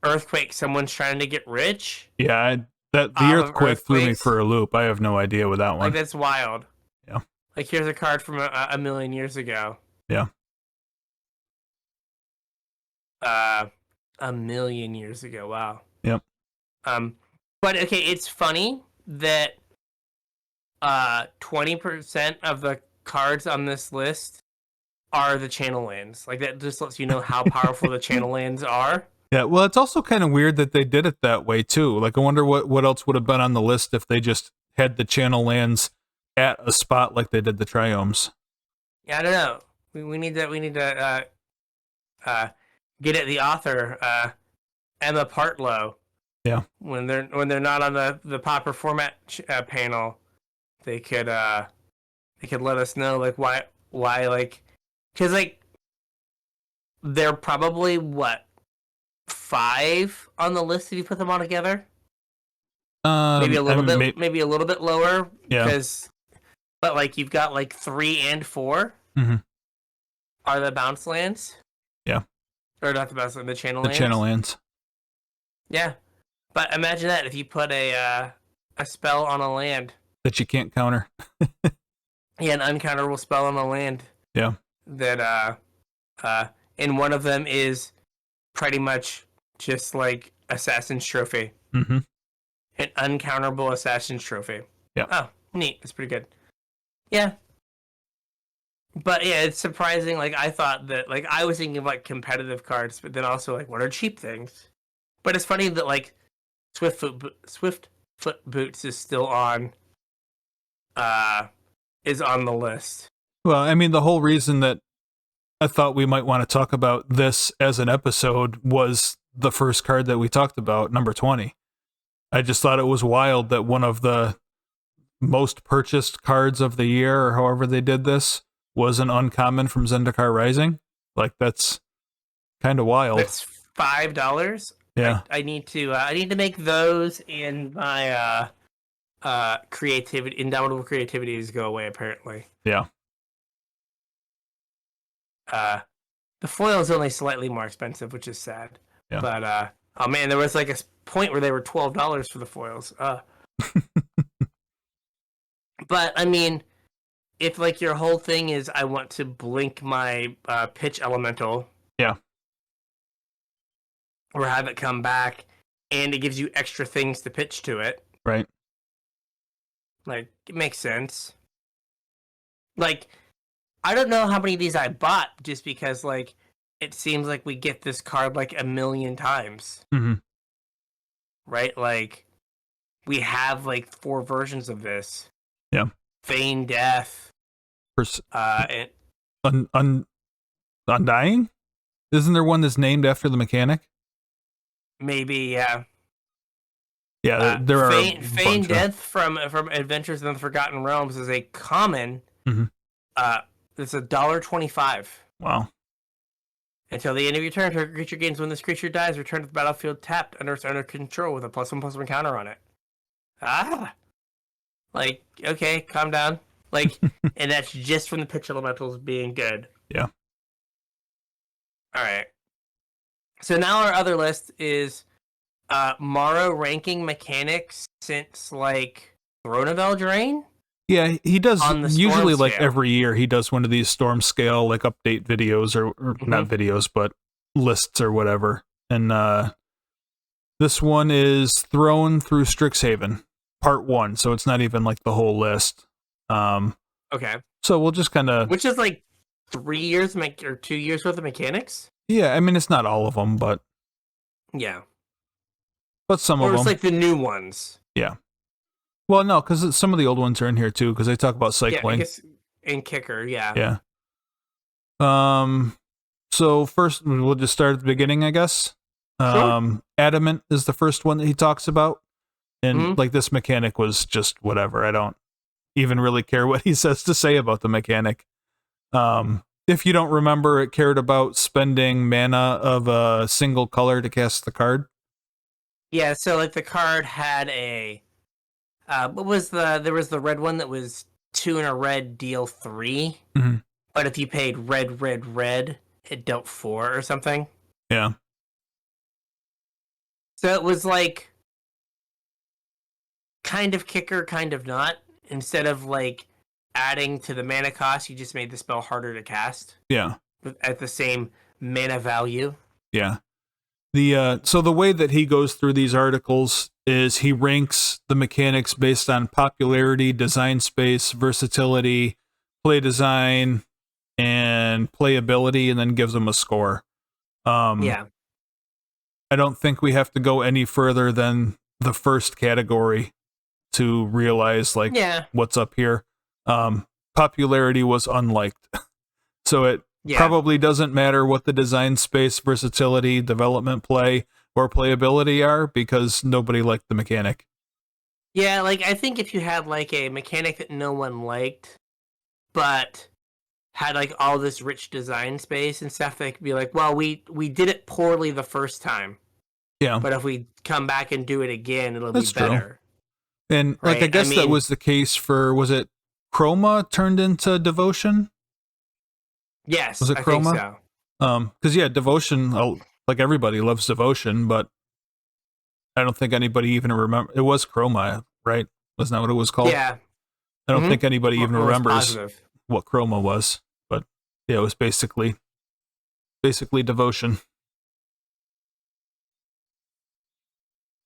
Earthquake, someone's trying to get rich. Yeah, the Earthquake threw me for a loop. I have no idea with that one. Like, that's wild. Yeah. Like, here's a card from a million years ago. Yeah. A million years ago. Wow. Yep. But okay, it's funny that 20% of the cards on this list are the channel lands. Like, that just lets you know how powerful the channel lands are. Yeah, well, it's also kind of weird that they did it that way too. Like, I wonder what else would have been on the list if they just had the channel lands at a spot like they did the triomes. Yeah, I don't know. We need to get at the author, Emma Partlow. Yeah. When they're not on the Popper format panel, they could let us know like why like, because like they're probably what, 5 on the list if you put them all together. Maybe a little bit, maybe a little bit lower. Yeah. But like you've got like 3 and 4 are the bounce lands. Yeah. Or not the bounce land, the channel lands. The channel lands. Yeah, but imagine that if you put a spell on a land that you can't counter. Yeah, an uncounterable spell on a land. Yeah. That and one of them is pretty much just like Assassin's Trophy. Mm-hmm. An uncounterable Assassin's Trophy. Yeah. Oh, neat. That's pretty good. Yeah. But yeah, it's surprising. Like, I thought that, like, I was thinking of like competitive cards, but then also like what are cheap things. But it's funny that like Swiftfoot Boots is still on the list. Well, I mean, the whole reason that I thought we might want to talk about this as an episode was the first card that we talked about, number 20. I just thought it was wild that one of the most purchased cards of the year, or however they did this, was an uncommon from Zendikar Rising. Like, that's kind of wild. That's $5. Yeah. I need to make those, and my creativity, indomitable creativities go away apparently. Yeah. The foil is only slightly more expensive, which is sad. Yeah. But oh man, there was like a point where they were $12 for the foils. But I mean, if like your whole thing is I want to blink my pitch elemental. Yeah. or have it come back, and it gives you extra things to pitch to it. Right. Like, it makes sense. Like, I don't know how many of these I bought just because, like, it seems like we get this card like a million times. Mm-hmm. Right? Like, we have like 4 versions of this. Yeah. Feign Death. And Undying? Isn't there one that's named after the mechanic? Maybe, yeah. Yeah, there are Feign Death from Adventures in the Forgotten Realms is a common. Mm-hmm. It's $1.25. Wow. Until the end of your turn, target creature gains. When this creature dies, return to the battlefield tapped under its owner control with a +1/+1 counter on it. Like, okay, calm down. Like, and that's just from the pitch elementals being good. Yeah. All right. So now our other list is Morrow ranking mechanics since like Throne of Eldraine. Yeah, he does usually like scale. every year he does one of these storm scale like update videos or not videos but lists or whatever. And this one is Throne through Strixhaven, part 1, so it's not even like the whole list. Okay. So we'll just kind of, which is like 3 years or 2 years worth of mechanics. Yeah, I mean it's not all of them, but yeah, but some of them. Or it's like the new ones. Yeah. Well, no, because some of the old ones are in here too, because they talk about cycling. Yeah, I guess in Kicker, yeah. Yeah. So first, we'll just start at the beginning, I guess. Sure. Adamant is the first one that he talks about, and like this mechanic was just whatever. I don't even really care what he says to say about the mechanic. If you don't remember, it cared about spending mana of a single color to cast the card. Yeah, so like the card had a there was the red one that was 2 and a red deal 3. Mm-hmm. But if you paid red, it dealt 4 or something. Yeah. So it was like kind of Kicker, kind of not. Instead of like adding to the mana cost, you just made the spell harder to cast. Yeah. At the same mana value. Yeah. So the way that he goes through these articles is he ranks the mechanics based on popularity, design space, versatility, play design, and playability, and then gives them a score. Yeah. I don't think we have to go any further than the first category to realize what's up here. Popularity was unliked. So it probably doesn't matter what the design space, versatility, development play, or playability are because nobody liked the mechanic. Yeah, like I think if you had like a mechanic that no one liked, but had like all this rich design space and stuff, they could be like, well, we did it poorly the first time. Yeah. But if we come back and do it again, it'll be better. True. And like I guess that was the case for, was it Chroma turned into Devotion? Yes, was it Chroma? I think so. Because Devotion, like everybody loves Devotion, but I don't think anybody even remember. It was Chroma, right? Wasn't that what it was called? Yeah. I don't think anybody even remembers what Chroma was, but yeah, it was basically Devotion.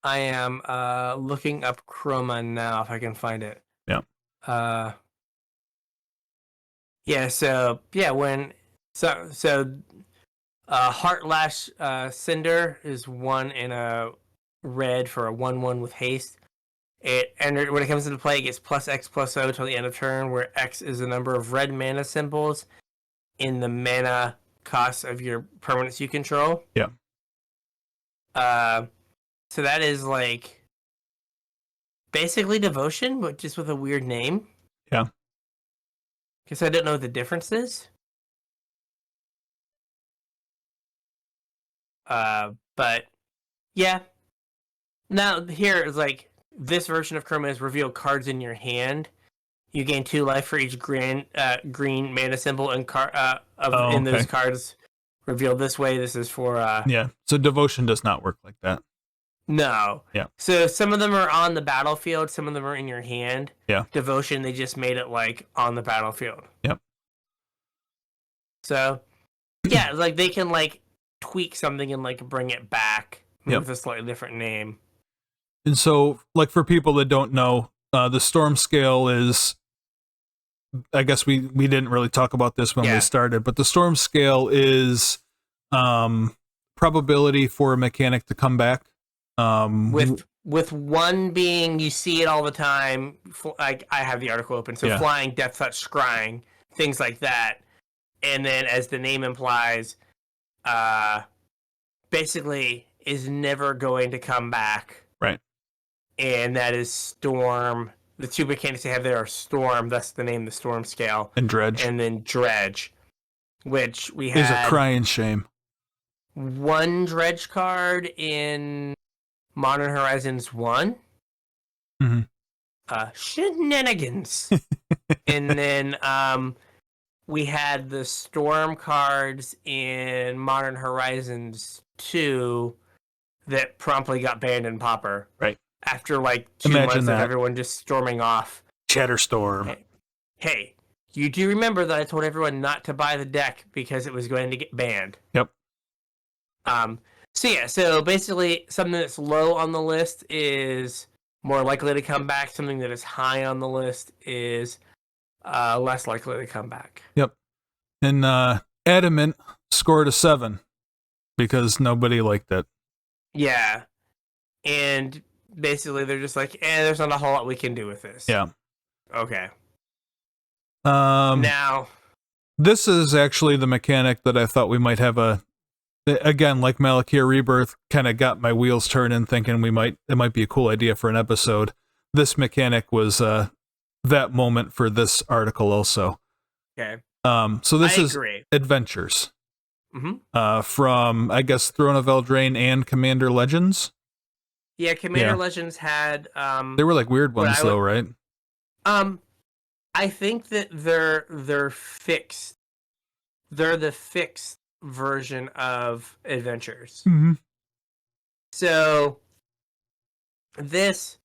I am looking up Chroma now if I can find it. Yeah. Heartlash Cinder is 1 in a red for a 1/1 with haste. And when it comes into play, it gets +X/+O till the end of turn, where X is the number of red mana symbols in the mana cost of your permanents you control. Yeah. So that is like basically Devotion, but just with a weird name. Yeah. Because I don't know what the difference is. But yeah. Now here is like this version of Chroma is reveal cards in your hand. You gain 2 life for each green mana symbol and those cards revealed this way. This is for yeah. So Devotion does not work like that. No. Yeah. So some of them are on the battlefield, some of them are in your hand. Yeah. Devotion, they just made it like on the battlefield. Yep. So yeah, like they can like tweak something and like bring it back with a slightly different name. And so, like, for people that don't know, the storm scale is, I guess we didn't really talk about this when we started, but the storm scale is probability for a mechanic to come back. With one being, you see it all the time. Like, I have the article open. So flying, death touch, scrying, things like that. And then, as the name implies, basically is never going to come back. Right. And that is Storm. The two mechanics they have there are Storm, thus the name, the Storm scale. And Dredge. And then Dredge, which we had. Is a crying shame. One Dredge card in Modern Horizons 1. Shenanigans. And then we had the Storm cards in Modern Horizons 2 that promptly got banned in Pauper. Right. After like 2 months of everyone just storming off. Chatterstorm. Hey, you do remember that I told everyone not to buy the deck because it was going to get banned. Yep. So basically something that's low on the list is more likely to come back. Something that is high on the list is less likely to come back. Yep. And Adamant scored a 7 because nobody liked it. Yeah. And basically they're just like, there's not a whole lot we can do with this. Yeah. Okay. Now, this is actually the mechanic that I thought we might have again, like Malakir Rebirth, kind of got my wheels turning, thinking it might be a cool idea for an episode. This mechanic was that moment for this article also. Okay. So this is Adventures. From, I guess, Throne of Eldraine and Commander Legends. Yeah, Commander Legends had they were like weird ones though, right? I think that they're fixed. They're the fixed version of Adventures. So this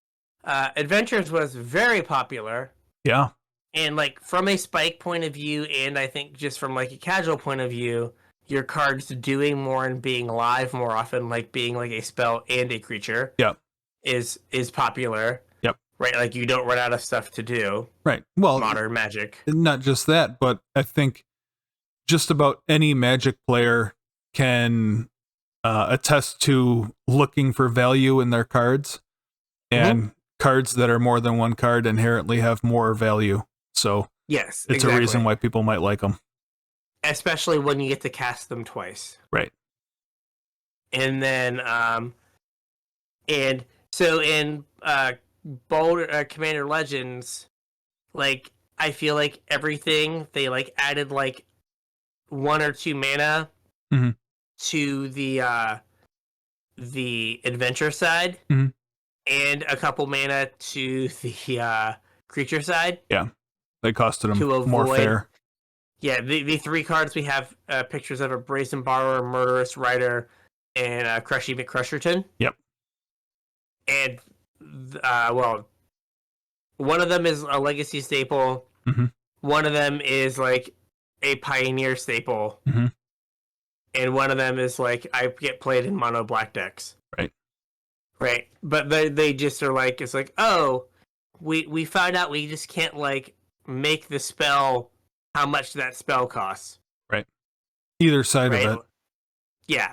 Adventures was very popular. Yeah. And like from a Spike point of view, and I think just from like a casual point of view, your cards doing more and being alive more often, like being like a spell and a creature, is popular. Yep. Right, like you don't run out of stuff to do. Right. Well, Modern Magic. Not just that, but I think just about any Magic player can attest to looking for value in their cards, and cards that are more than one card inherently have more value. So yes, it's a reason why people might like them. Especially when you get to cast them twice. Right. And then, and so in Commander Legends, like, I feel like everything, they, like, added, like, 1 or 2 mana to the adventure side, and a couple mana to the creature side. Yeah. They costed them more fair. Yeah, the 3 cards we have pictures of a Brazen Borrower, Murderous Rider, and Crushy McCrusherton. Yep. And, well, one of them is a Legacy staple. One of them is, like, a Pioneer staple. And one of them is, like, I get played in mono black decks. Right. Right. But they just are like, it's like, oh, we found out we just can't, like, make the spell how much that spell costs. Right. Either side of it. Yeah.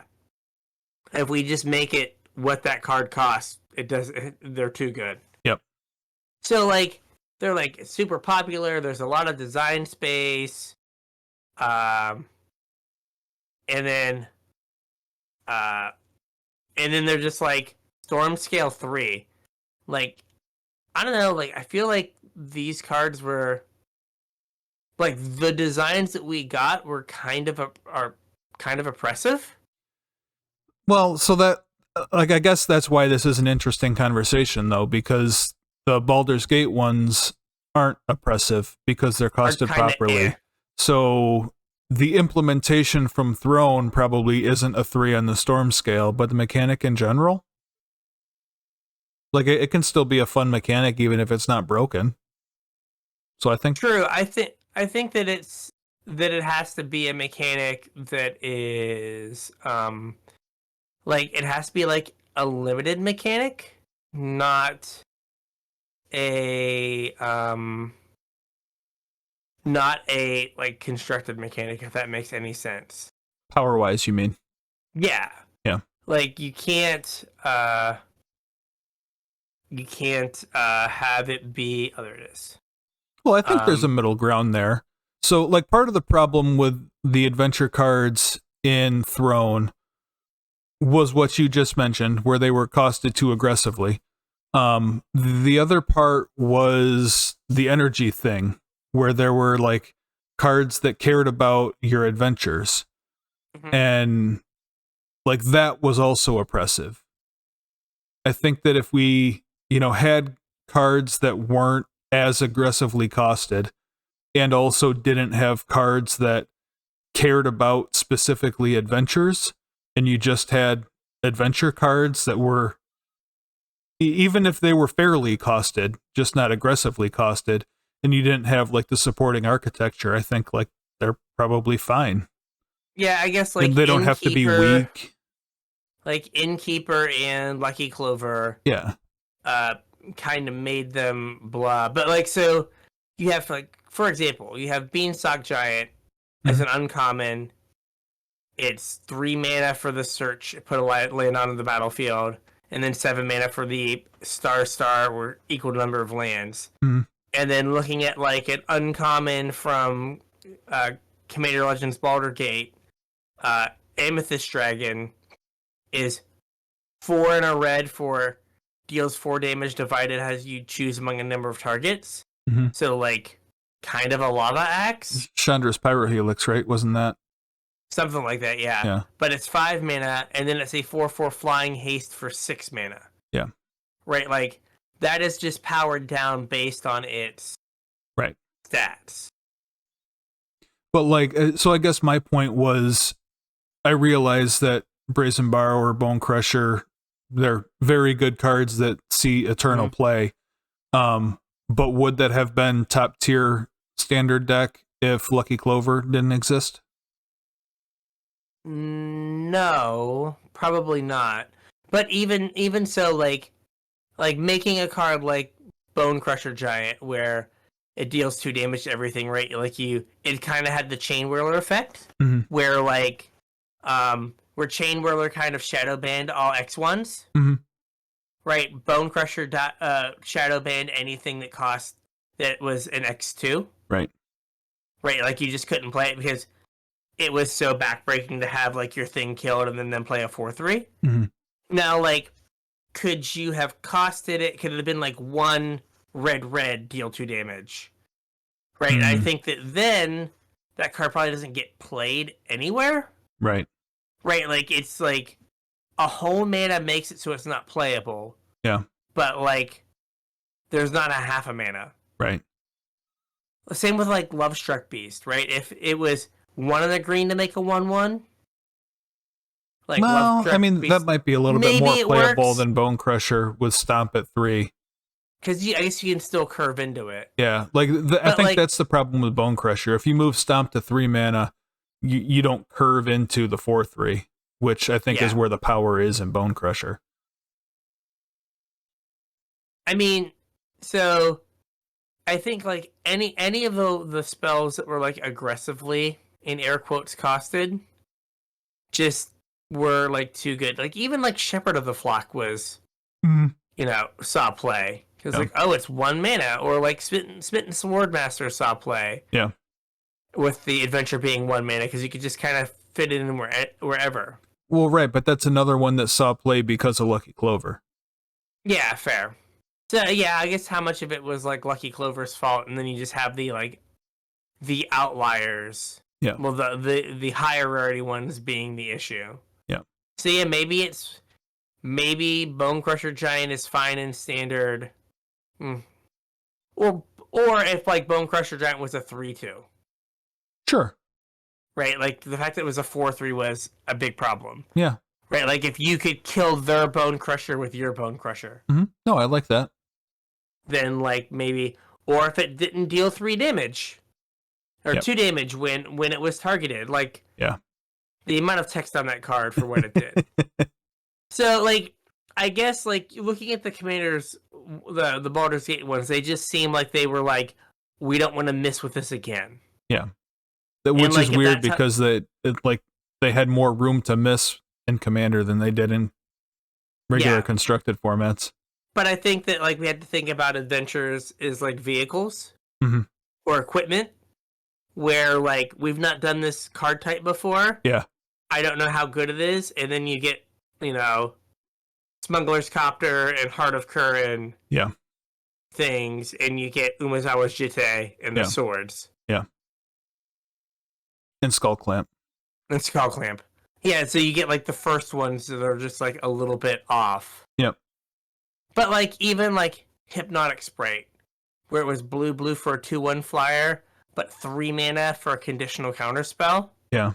If we just make it what that card costs, they're too good. Yep. So, like, they're, like, super popular. There's a lot of design space. And then they're just, like, Storm Scale 3. Like, I don't know, like, I feel like these cards were, like, the designs that we got were kind of oppressive. Well, so that, like, I guess that's why this is an interesting conversation, though, because the Baldur's Gate ones aren't oppressive because they're costed properly. So the implementation from Throne probably isn't a 3 on the Storm scale, but the mechanic in general, like, it can still be a fun mechanic even if it's not broken. So I think true. I think that that it has to be a mechanic that is like it has to be like a limited mechanic, not a not a like constructed mechanic, if that makes any sense. Power wise, you mean? Yeah. Yeah. Like you can't have it be, oh, there it is. Well, I think there's a middle ground there. So, like, part of the problem with the adventure cards in Throne was what you just mentioned, where they were costed too aggressively. The other part was the energy thing, where there were, like, cards that cared about your adventures. Mm-hmm. And, like, that was also oppressive. I think that if we, had cards that weren't as aggressively costed and also didn't have cards that cared about specifically adventures, and you just had adventure cards that were, even if they were fairly costed, just not aggressively costed, and you didn't have like the supporting architecture, I think like they're probably fine. Yeah, I guess like and they don't have to be weak. Like Innkeeper and Lucky Clover, yeah, kind of made them blah. But like, so you have, like, for example, you have Beanstalk Giant as an uncommon. It's 3 mana for the search, put a land on the battlefield, and then 7 mana for the star or equal number of lands. Mm. And then looking at like an uncommon from Commander Legends Baldur's Gate, Amethyst Dragon is 4 and a red for deals 4 damage divided as you choose among a number of targets. Mm-hmm. So like kind of a lava axe. Chandra's Pyrohelix, right? Wasn't that? Something like that, yeah. But it's 5 mana, and then it's a 4/4 flying haste for 6 mana. Yeah. Right, like that is just powered down based on its stats. But like, so I guess my point was, I realized that Brazen Borrower, Bone Crusher, they're very good cards that see eternal play. But would that have been top tier standard deck if Lucky Clover didn't exist? No, probably not. But even so, like making a card like Bone Crusher Giant, where it deals 2 damage to everything, right? Like it kind of had the Chain Whirler effect, where like where Chain Whirler kind of shadow banned all X1s, right? Bone Crusher shadow banned anything that was an X2, right? Like you just couldn't play it because it was so backbreaking to have like your thing killed and then play a 4/3. Now, like, could you have costed it? Could it have been like 1 red deal 2 damage? Right. I think that then that card probably doesn't get played anywhere. Right. Right. Like it's like a whole mana makes it so it's not playable. Yeah. But like there's not a half a mana. Right. Same with like Lovestruck Beast, right? If it was 1 in the green to make a 1/1. Like, well, I mean, that might be a little bit more playable than Bone Crusher with Stomp at 3. Because I guess you can still curve into it. Yeah, like I think that's the problem with Bone Crusher. If you move Stomp to 3 mana, you don't curve into the 4/3, which I think is where the power is in Bone Crusher. I mean, so I think like any of the spells that were like aggressively in air quotes costed just were like too good. Like even like Shepherd of the Flock was, saw play. Because like, oh, it's 1 mana, or like Smitten Swordmaster saw play. Yeah. With the adventure being 1 mana, because you could just kind of fit it in wherever. Well, right, but that's another one that saw play because of Lucky Clover. Yeah, fair. So yeah, I guess how much of it was like Lucky Clover's fault, and then you just have the outliers. Yeah. Well, the higher rarity ones being the issue. Yeah. So yeah, maybe Bone Crusher Giant is fine in standard. Or if like Bone Crusher Giant was a 3/2. Sure. Right, like the fact that it was a 4/3 was a big problem. Yeah. Right, like if you could kill their Bone Crusher with your Bone Crusher. No, I like that. Then like maybe, or if it didn't deal 3 damage, or Yep. 2 damage when it was targeted. Like, Yeah. the amount of text on that card for what it did. So, like, I guess, like, looking at the commanders, the Baldur's Gate ones, they just seem like they were like, we don't want to miss with this again. Yeah. Which like, is weird because they had more room to miss in Commander than they did in regular constructed formats. But I think that, like, we had to think about adventures is like vehicles or equipment where, like, we've not done this card type before. Yeah. I don't know how good it is. And then you get, you know, Smuggler's Copter and Heart of Kurin things, and you get Umezawa's Jitte and the swords. Yeah. And Skull Clamp. And Skull Clamp. Yeah, so you get, like, the first ones that are just, like, a little bit off. Yep. But, like, even, like, Hypnotic Sprite, where it was blue for a 2/1 flyer, but 3 mana for a conditional counterspell. Yeah.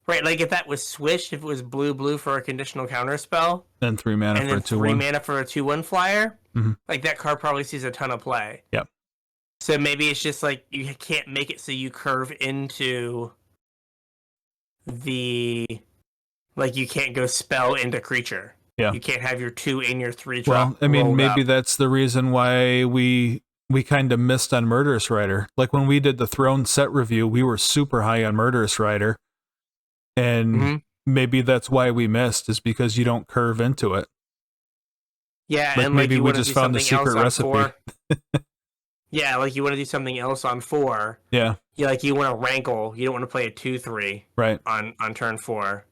Right, like, if that was switched, if it was blue for a conditional counterspell. Then 3 mana and for a 2/1. 3 mana for a 2/1 flyer. Like, that card probably sees a ton of play. Yep. So maybe it's just, like, you can't make it so you curve into the... Like, you can't go spell into creature. Yeah. You can't have your 2 and your 3 drop. Well, I mean, maybe up. that's the reason why we kind of missed on Murderous Rider. Like, when we did the Throne set review, we were super high on Murderous Rider. And maybe that's why we missed, is because you don't curve into it. Yeah, like, and maybe like we just found the secret recipe. Yeah, like you want to do something else on 4. Yeah. You want to rankle. You don't want to play a 2/3 right on turn 4.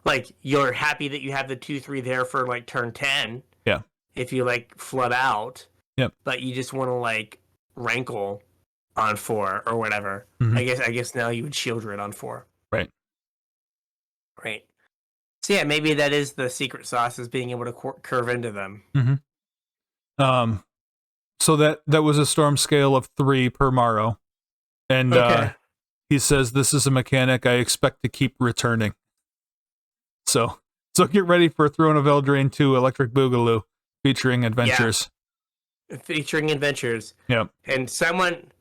Like, you're happy that you have the 2/3 there for, like, turn 10. Yeah. If you, like, flood out. Yep. But you just want to, like, rankle on 4 or whatever. I guess now you would shield rid on 4. Right. Right. So yeah, maybe that is the secret sauce, is being able to curve into them. So that was a storm scale of 3 per Morrow. And he says, this is a mechanic I expect to keep returning. So get ready for Throne of Eldraine 2 Electric Boogaloo featuring adventures. Yeah. Featuring adventures. Yep. And someone,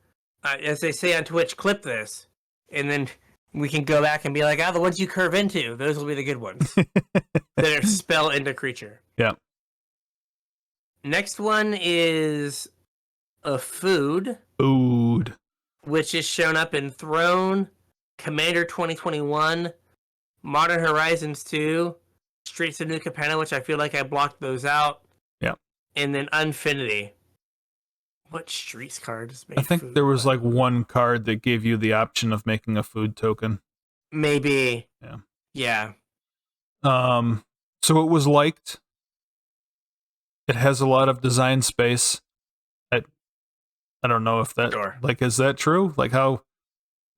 as they say on Twitch, clip this. And then we can go back and be like, the ones you curve into, those will be the good ones. That are spell into creature. Yeah. Next one is a food. Food. Which is shown up in Throne, Commander 2021, Modern Horizons 2, Streets of New Capenna, which I feel like I blocked those out. Yeah. And then Unfinity. What Streets cards make I think food? there was like one card that gave you the option of making a food token. Maybe. Yeah. Yeah. So it was liked. It has a lot of design space. I don't know if that, like, is that true? Like, how,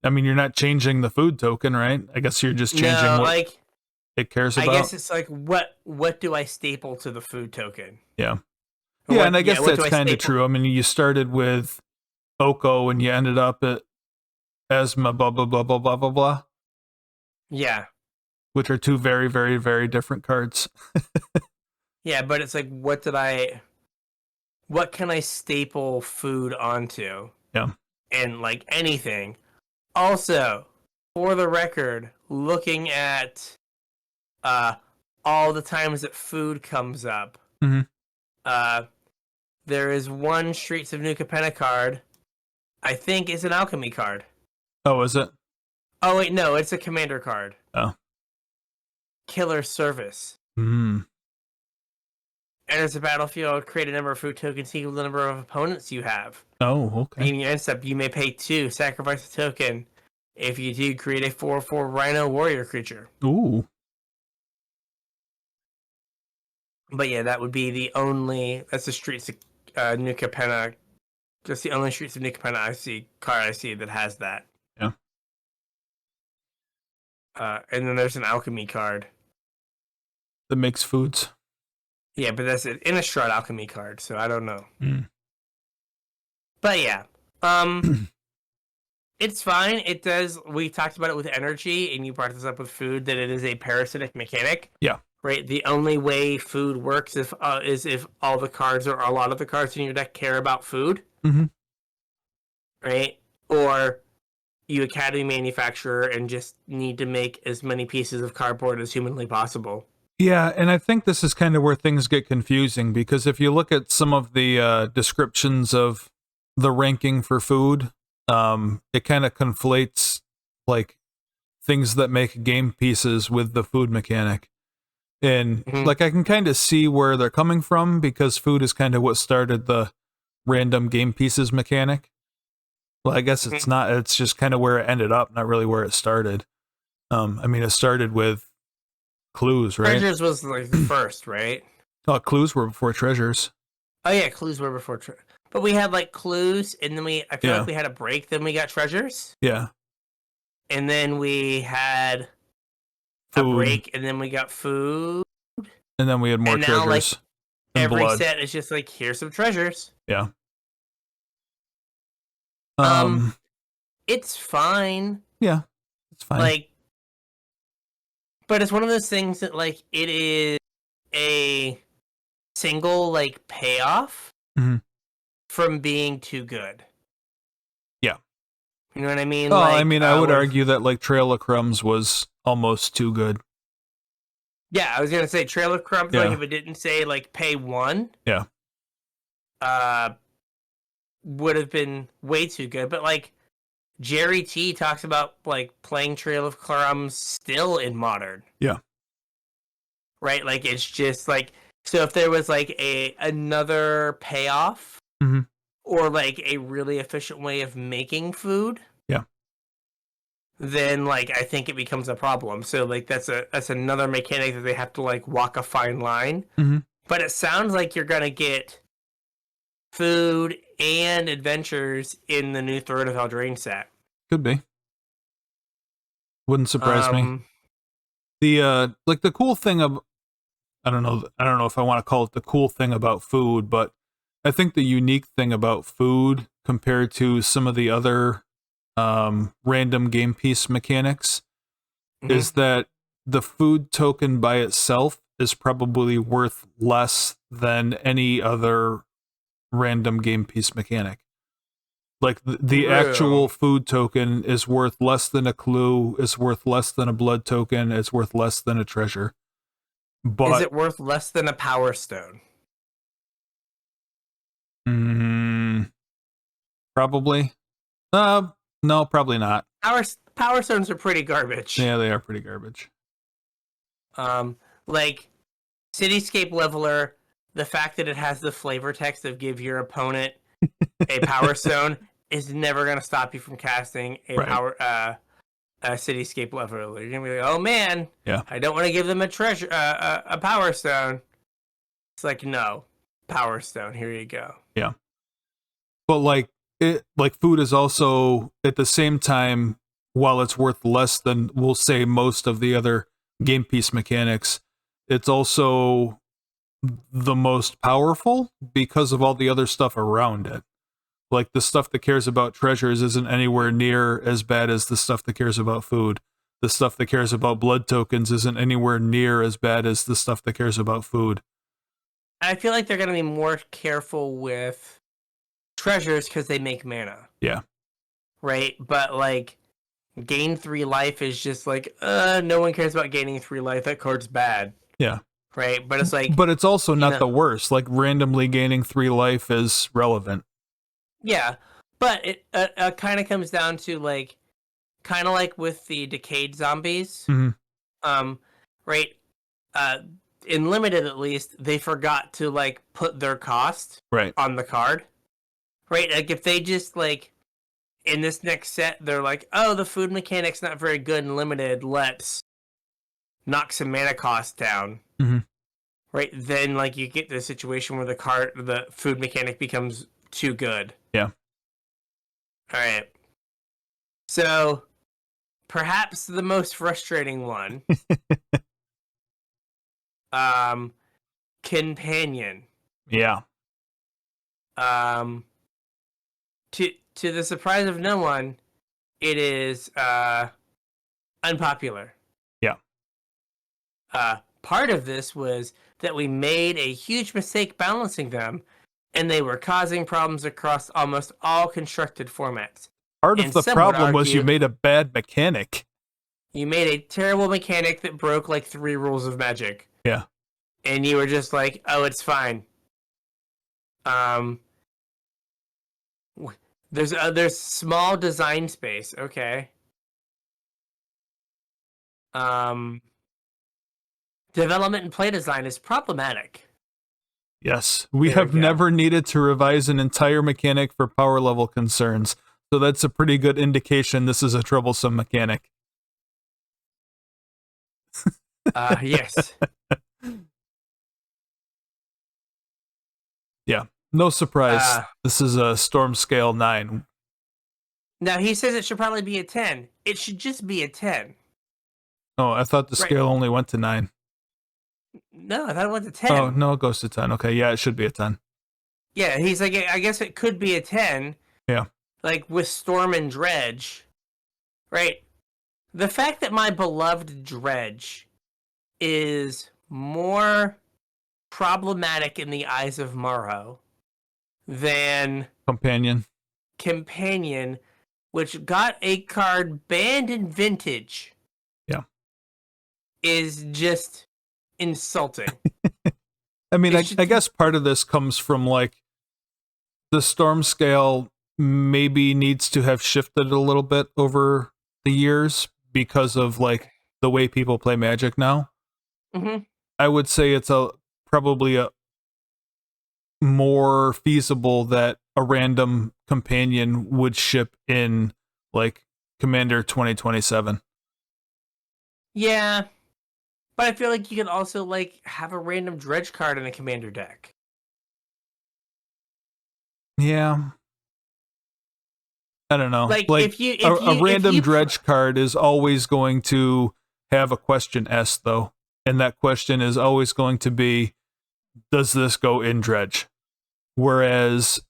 I mean, you're not changing the food token, right? I guess you're just changing what like, it cares about. I guess it's like, what do I staple to the food token? Yeah. And I guess that's kind of true. I mean, you started with Oko and you ended up at Esma, blah, blah, blah, blah, blah, blah, blah. Yeah. Which are 2 very, very, very different cards. Yeah, but it's like, what can I staple food onto? Yeah. And, like, anything. Also, for the record, looking at all the times that food comes up, there is one Streets of New Capenna card, I think is an alchemy card. Oh, is it? Oh, wait, no, it's a commander card. Oh. Killer Service. Enters the battlefield, create a number of food tokens equal to the number of opponents you have. Oh, okay. In your end step, you may pay 2, sacrifice a token. If you do, create a 4/4 Rhino Warrior creature. Ooh. But yeah, that would be that's the Streets of New Capenna. Just the only Streets of New Capenna card I see that has that. Yeah. And then there's an alchemy card. That makes foods. Yeah, but that's an Innistrad alchemy card, so I don't know. But yeah. It's fine. It does. We talked about it with energy, and you brought this up with food, that it is a parasitic mechanic. Yeah. Right. The only way food works is if all the cards or a lot of the cards in your deck care about food. Right. Or you Academy manufacturer and just need to make as many pieces of cardboard as humanly possible. Yeah, and I think this is kind of where things get confusing, because if you look at some of the descriptions of the ranking for food, it kind of conflates like things that make game pieces with the food mechanic. And like I can kind of see where they're coming from, because food is kind of what started the random game pieces mechanic. Well, I guess it's not, it's just kind of where it ended up, not really where it started. I mean, it started with clues, right? Treasures was like the first, right? Oh, clues were before treasures. Oh yeah, clues were before but we had like clues, and then I feel like we had a break, then we got treasures. Yeah. And then we had food. A break, and then we got food. And then we had more and treasures. Now, like, and every blood. set is just like, here's some treasures. Yeah. It's fine. Yeah, it's fine. Like, but it's one of those things that, like, it is a single, like, payoff from being too good. Yeah. You know what I mean? Oh, like, I mean, I would argue that, like, Trail of Crumbs was almost too good. Yeah, I was going to say Trail of Crumbs, like, if it didn't say, like, pay 1. Yeah. Would have been way too good. But, like, Jerry T talks about, like, playing Trail of Crumbs still in Modern. Yeah. Right? Like, it's just, like, so if there was, like, another payoff or, like, a really efficient way of making food, then, like, I think it becomes a problem. So, like, that's another mechanic that they have to, like, walk a fine line. But it sounds like you're gonna get food and adventures in the new Throne of Eldraine set. Could be. Wouldn't surprise me. The like, the cool thing of, I don't know if I want to call it the cool thing about food, but I think the unique thing about food compared to some of the other random game piece mechanics is that the food token by itself is probably worth less than any other random game piece mechanic. Like, the actual food token is worth less than a clue, is worth less than a blood token, it's worth less than a treasure. But is it worth less than a Power Stone? Probably. No, probably not. Power Stones are pretty garbage. Yeah, they are pretty garbage. Like, Cityscape Leveler, the fact that it has the flavor text of give your opponent a Power Stone is never going to stop you from casting a Cityscape Leveler. You're going to be like, oh man, I don't want to give them a treasure, a Power Stone. It's like, no, Power Stone, here you go. Yeah. But like food is also, at the same time, while it's worth less than, we'll say, most of the other game piece mechanics, it's also the most powerful because of all the other stuff around it. Like, the stuff that cares about treasures isn't anywhere near as bad as the stuff that cares about food. The stuff that cares about blood tokens isn't anywhere near as bad as the stuff that cares about food. I feel like they're going to be more careful with treasures because they make mana. Yeah. Right? But, like, gain 3 life is just like, no one cares about gaining 3 life. That card's bad. Yeah. Right? But it's like... But it's also not the worst. Like, randomly gaining 3 life is relevant. Yeah. But it kind of comes down to, like, kind of like with the decayed zombies. Right? In Limited, at least, they forgot to, like, put their cost on the card. Right? Like, if they just, like, in this next set, they're like, oh, the food mechanic's not very good in Limited, let's knock some mana cost down. Right? Then, like, you get the situation where the food mechanic becomes too good. Yeah. Alright. So, perhaps the most frustrating one. Companion. Yeah. To the surprise of no one, it is unpopular. Yeah. Part of this was that we made a huge mistake balancing them, and they were causing problems across almost all constructed formats. Part of And the some would problem was you argue- made a bad mechanic. You made a terrible mechanic that broke like 3 rules of Magic. Yeah. And you were just like, oh, it's fine. There's small design space. Okay. Development and play design is problematic. Yes, we There we have go. never needed to revise an entire mechanic for power level concerns. So that's a pretty good indication this is a troublesome mechanic. Yes. Yeah, no surprise. This is a Storm Scale 9. Now, he says it should probably be a 10. It should just be a 10. Oh, I thought the Right. scale only went to 9. No, I thought it went to 10. Oh, no, it goes to 10. Okay, yeah, it should be a 10. Yeah, he's like, I guess it could be a 10. Yeah. Like, with Storm and Dredge. Right? The fact that my beloved Dredge is more problematic in the eyes of Morrow than Companion, which got a card banned in Vintage. Yeah. Is just insulting. I mean, I guess part of this comes from, like, the Storm Scale maybe needs to have shifted a little bit over the years because of, like, the way people play Magic now. Mm-hmm. I would say it's probably a more feasible that a random companion would ship in, like, Commander 2027. Yeah. But I feel like you can also, like, have a random Dredge card in a Commander deck. Yeah. I don't know. Like, if a random Dredge card is always going to have a question S, though. And that question is always going to be, does this go in Dredge? Whereas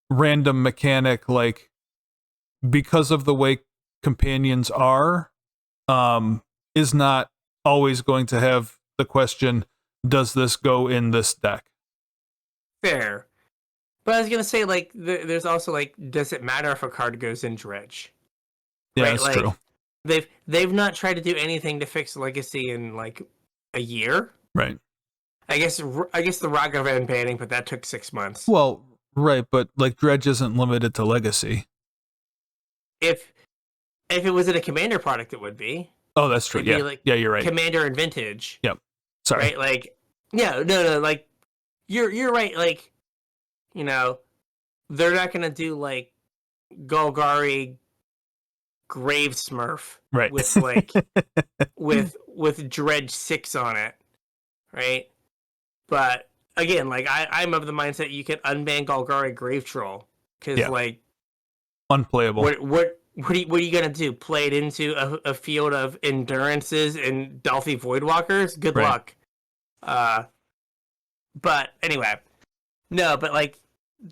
random mechanic, like, because of the way companions are, is not always going to have the question, does this go in this deck? Fair. But I was gonna say, like, there's also, like, does it matter if a card goes in Dredge? Yeah, right? that's Like, true. They've not tried to do anything to fix Legacy in, like, a year. Right. I guess the Ragavan banning, but that took 6 months. Well, right, but, like, Dredge isn't limited to Legacy. If it was in a Commander product, it would be. Oh, that's true. It'd Yeah, be, like, yeah, you're right. Commander and Vintage. Yep. Sorry. Right? Like, yeah, no, like, you're right. Like, you know, they're not gonna do, like, Golgari Grave Smurf, right, with, like, with Dredge 6 on it, right? But again, like, I'm of the mindset you can unban Golgari Grave Troll because, like, unplayable. What are you gonna do? Play it into a field of Endurances and Delphi Voidwalkers? Good luck. But anyway, no, but, like,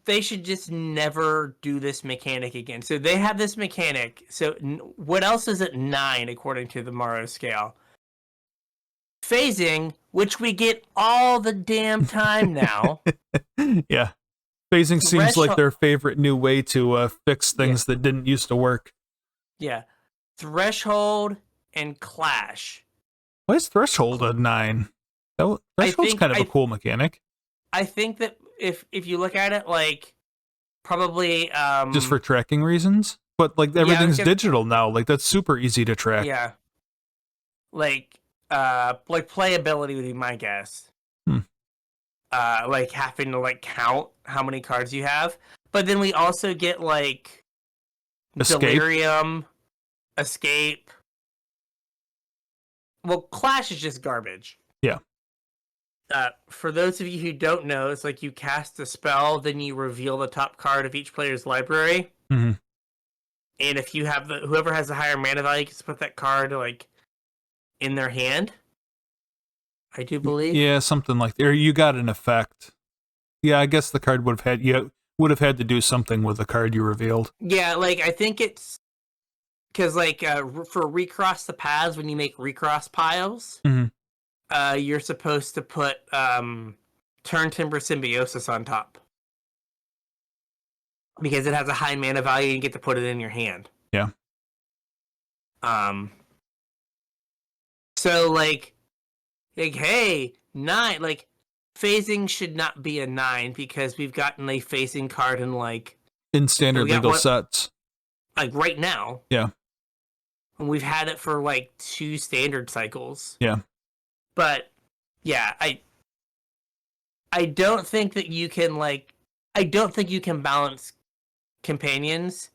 they should just never do this mechanic again. So they have this mechanic. So what else is at 9 according to the Morrow scale? Phasing, which we get all the damn time now. Yeah. Phasing seems like their favorite new way to fix things that didn't used to work. Yeah. Threshold and Clash. Why is Threshold a 9? Threshold's kind of a cool mechanic. I think that if you look at it, like, probably just for tracking reasons, but, like, everything's digital now. Like, that's super easy to track. Yeah. Like playability would be my guess. Like, having to, like, count how many cards you have, but then we also get, like, Delirium, Escape. Well, Clash is just garbage. Yeah. For those of you who don't know, it's like you cast a spell, then you reveal the top card of each player's library. Mm-hmm. And if you have whoever has the higher mana value gets to put that card, like, in their hand. I do believe. Yeah, something like that. Or you got an effect. Yeah, I guess the card would have had to do something with the card you revealed. Yeah, like, I think it's because, like, for Recross the Paths, when you make Recross piles, you're supposed to put Turn Timber Symbiosis on top. because it has a high mana value and you get to put it in your hand. Yeah. So like hey, 9, like phasing should not be a 9 because we've gotten a phasing card in standard legal sets. Like right now. Yeah. And we've had it for like 2 standard cycles. Yeah. But yeah, I don't think that you can balance companions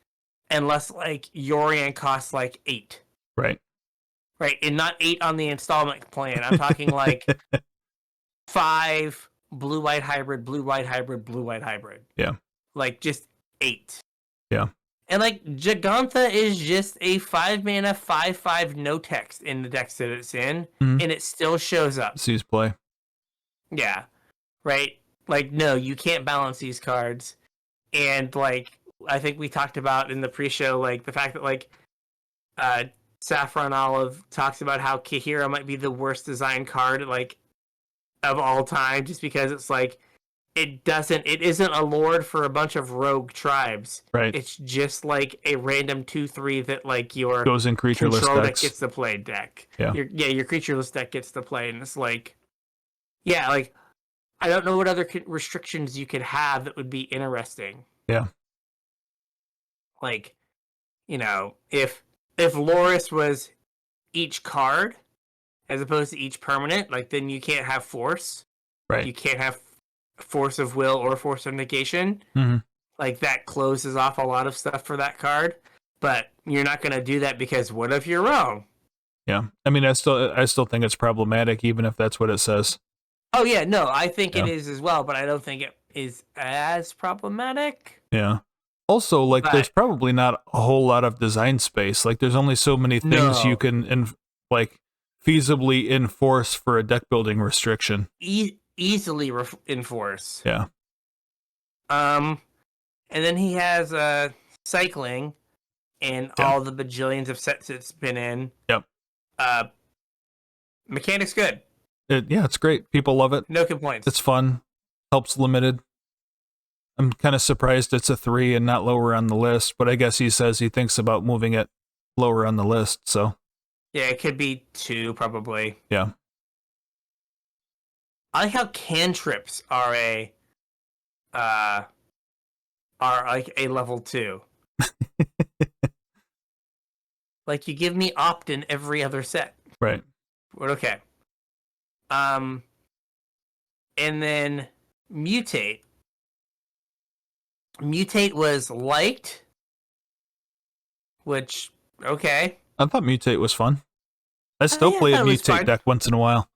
unless like Yorion costs like 8. Right. Right, and not 8 on the installment plan. I'm talking like 5 blue-white hybrid, blue-white hybrid, blue-white hybrid. Yeah. Like just 8. Yeah. And like Gigantha is just a 5 mana 5/5 no text in the decks that it's in, and it still shows up. Sees play. Yeah. Right? Like no, you can't balance these cards. And like I think we talked about in the pre-show, like the fact that like Saffron Olive talks about how Kahira might be the worst designed card like of all time, just because it's like it isn't a lord for a bunch of rogue tribes. Right. It's just like a random 2/3 that like your goes in creatureless control decks. deck gets to play deck. Yeah. Your creatureless deck gets to play, and it's like, yeah, like I don't know what other restrictions you could have that would be interesting. Yeah. Like, you know, if Loris was each card as opposed to each permanent, like then you can't have force. Right. You can't have force of will or force of negation. Mm-hmm. Like that closes off a lot of stuff for that card. But you're not going to do that because what if you're wrong? Yeah. I mean, I still think it's problematic, even if that's what it says. Oh yeah, no, I think it is as well, but I don't think it is as problematic. Yeah. Also, like, there's probably not a whole lot of design space. Like, there's only so many things you can, feasibly enforce for a deck building restriction. Easily enforce. Yeah. And then he has cycling and all the bajillions of sets it's been in. Yep. Mechanic's good. It's great. People love it. No complaints. It's fun. Helps limited. I'm kind of surprised it's a 3 and not lower on the list, but I guess he says he thinks about moving it lower on the list, so. Yeah, it could be 2, probably. Yeah. I like how cantrips are like a level 2. Like, you give me opt in every other set. Right. But okay. And then mutate. Mutate was liked, which, okay. I thought mutate was fun. I still play a mutate deck once in a while.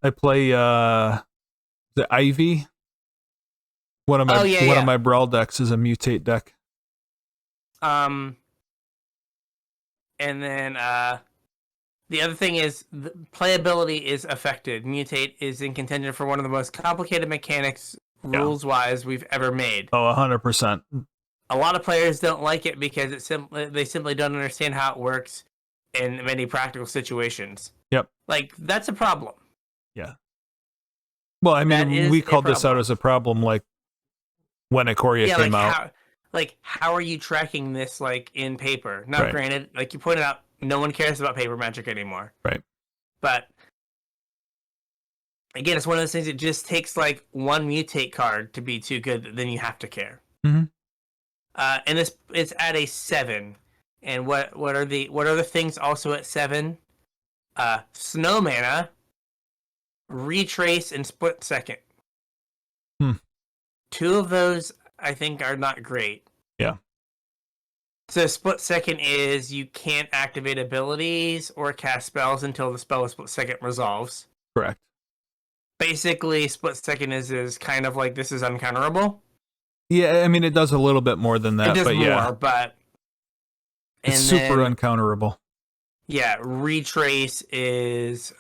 I play the Ivy. One of my brawl decks is a mutate deck. And then the other thing is the playability is affected. Mutate is in contention for one of the most complicated mechanics rules-wise we've ever made. Oh, 100%. A lot of players don't like it because they simply don't understand how it works in many practical situations. Yep. Like, that's a problem. Yeah. Well, I mean, we called this out as a problem, like, when Ikoria came out. How are you tracking this, like, in paper? Now, granted, like you pointed out, no one cares about paper Magic anymore. Right. But, again, it's one of those things that just takes, like, one mutate card to be too good that then you have to care. Mm-hmm. And it's at a 7. And what are the things also at 7? Snow Mana, Retrace, and Split Second. 2 of those, I think, are not great. Yeah. So Split Second is you can't activate abilities or cast spells until the spell of Split Second resolves. Correct. Basically, Split Second is kind of like this is uncounterable. Yeah, I mean, it does a little bit more than that. It does but more, but... It's super uncounterable. Yeah, Retrace is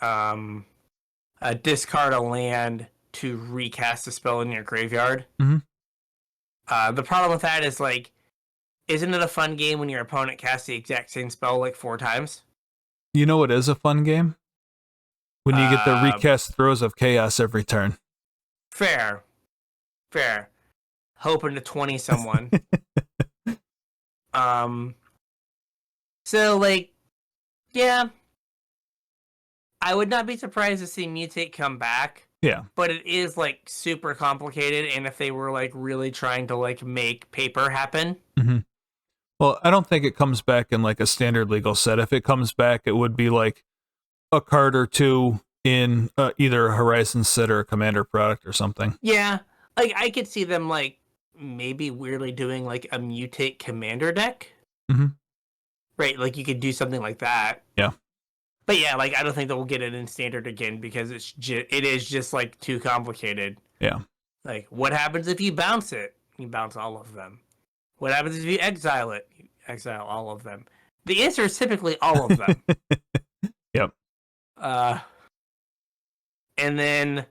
discard a land to recast a spell in your graveyard. Mm-hmm. The problem with that is, like, isn't it a fun game when your opponent casts the exact same spell, like, 4 times? You know what is a fun game? When you get the recast Throes of Chaos every turn. Fair. hoping to 20 someone. So like, yeah, I would not be surprised to see Mutate come back. Yeah. But it is like super complicated, and if they were like really trying to like make paper happen. Mm-hmm. Well, I don't think it comes back in like a standard legal set. If it comes back, it would be like a card or two in either a Horizon set or a Commander product or something. Yeah, like I could see them like maybe weirdly doing like a Mutate Commander deck. Mm-hmm. Right, like you could do something like that. Yeah. But yeah, like I don't think they'll get it in standard again because it is just like too complicated. Yeah. Like, what happens if you bounce it? You bounce all of them. What happens if you exile it? You exile all of them. The answer is typically all of them. Yep. And then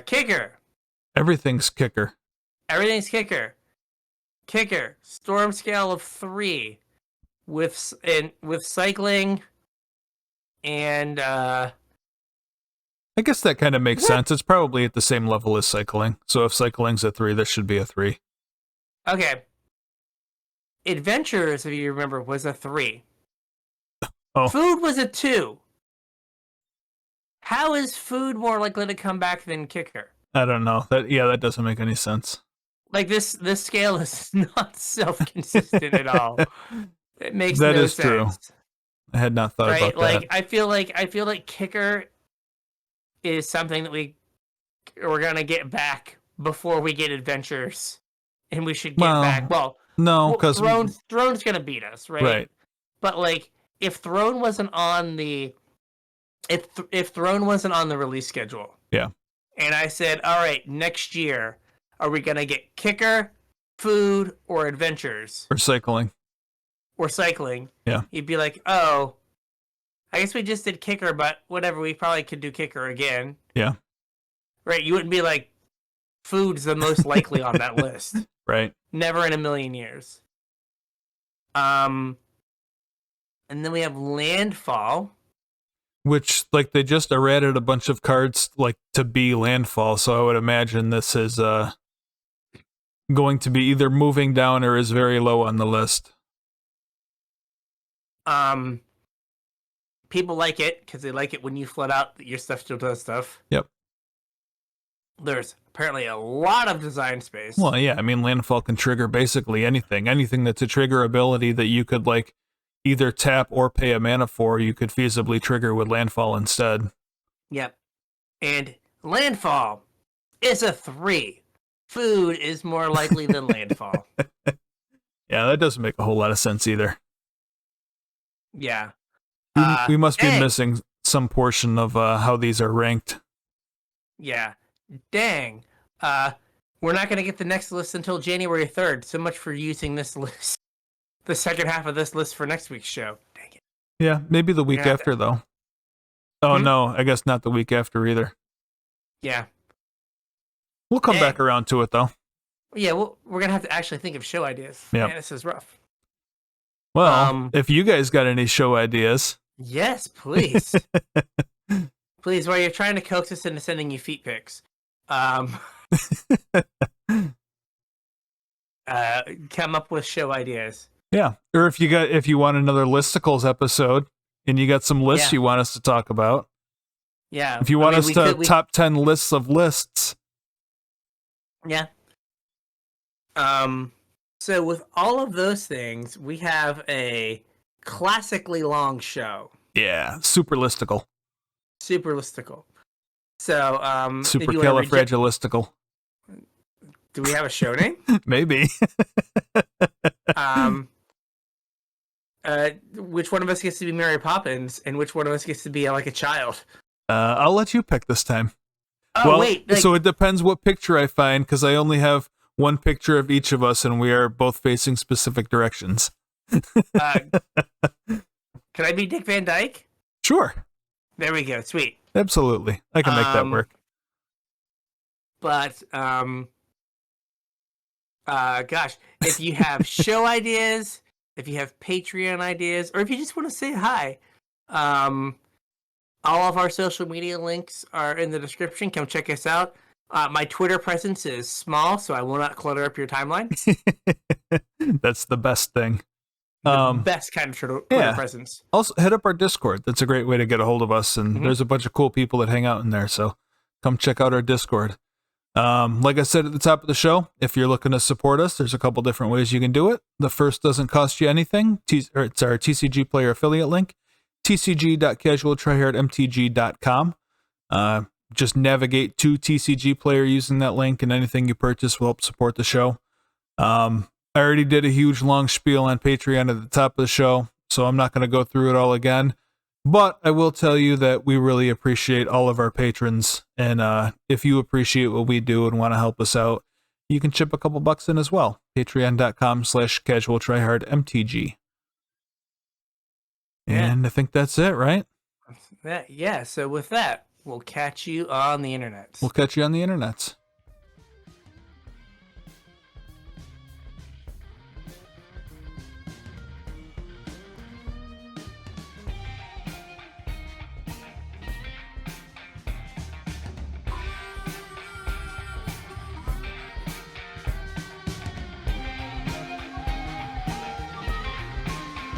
kicker. Everything's kicker. Everything's kicker. Kicker. Storm scale of 3 with cycling. And I guess that kind of makes sense. It's probably at the same level as cycling. So if cycling's a 3, this should be a 3. Okay. Adventures, if you remember, was a 3. Oh. Food was a 2. How is food more likely to come back than kicker? I don't know. That doesn't make any sense. Like this scale is not self-consistent at all. It makes that no is sense. True. I had not thought about that. Like I feel like kicker is something that we're gonna get back before we get adventures, and we should get back. Well, no, because Throne's gonna beat us, right? Right. But like, if Throne wasn't on the if Throne wasn't on the release schedule, yeah, and I said, all right, next year, are we gonna get kicker, food, or adventures, or cycling? Yeah, you'd be like, oh, I guess we just did kicker, but whatever, we probably could do kicker again. Yeah. Right, you wouldn't be like, food's the most likely on that list. Right. Never in a million years. And then we have landfall. Which, like, they just errated a bunch of cards, like, to be landfall, so I would imagine this is, going to be either moving down or is very low on the list. People like it because they like it when you flood out that your stuff still does stuff. Yep. There's apparently a lot of design space. Well, yeah, I mean, landfall can trigger basically anything. Anything that's a trigger ability that you could, like, either tap or pay a mana for, you could feasibly trigger with landfall instead. Yep. And landfall is a 3. Food is more likely than landfall. Yeah, that doesn't make a whole lot of sense either. Yeah. We must be missing some portion of how these are ranked. Yeah. Dang. We're not going to get the next list until January 3rd. So much for using this list. The second half of this list for next week's show. Dang it. Yeah, maybe the week after, though. Oh, no, I guess not the week after either. Yeah. We'll come back around to it, though. Yeah, we're going to have to actually think of show ideas. Yeah. Man, this is rough. Well, if you guys got any show ideas. Yes, please. Please, while you're trying to coax us into sending you feet pics. Come up with show ideas. Yeah. Or if you want another listicles episode and you got some lists you want us to talk about. Yeah. If you want us to top 10 lists of lists. Yeah. So with all of those things, we have a classically long show. Yeah, super listicle. Super listicle. So, Supercalifragilistical. Do we have a show name? Maybe. Which one of us gets to be Mary Poppins, and which one of us gets to be like a child? I'll let you pick this time. Oh, well, wait. So it depends what picture I find, because I only have one picture of each of us, and we are both facing specific directions. Can I be Dick Van Dyke? Sure. There we go. Sweet. Absolutely. I can make that work. But, gosh, if you have show ideas, if you have Patreon ideas, or if you just want to say hi, all of our social media links are in the description. Come check us out. My Twitter presence is small, so I will not clutter up your timeline. That's the best thing. The best kind of Twitter presence. Also, hit up our Discord. That's a great way to get a hold of us, and there's a bunch of cool people that hang out in there, so come check out our Discord. Like I said at the top of the show, if you're looking to support us, there's a couple different ways you can do it. The first doesn't cost you anything. It's our TCG player affiliate link, tcg.casualtryhardmtg.com. Just navigate to TCG player using that link, and anything you purchase will help support the show. I already did a huge long spiel on Patreon at the top of the show, so I'm not going to go through it all again. But I will tell you that we really appreciate all of our patrons, and if you appreciate what we do and want to help us out, you can chip a couple bucks in as well. Patreon.com/CasualTryHardMTG. And I think that's it, right? Yeah, so with that, we'll catch you on the internet. We'll catch you on the internet.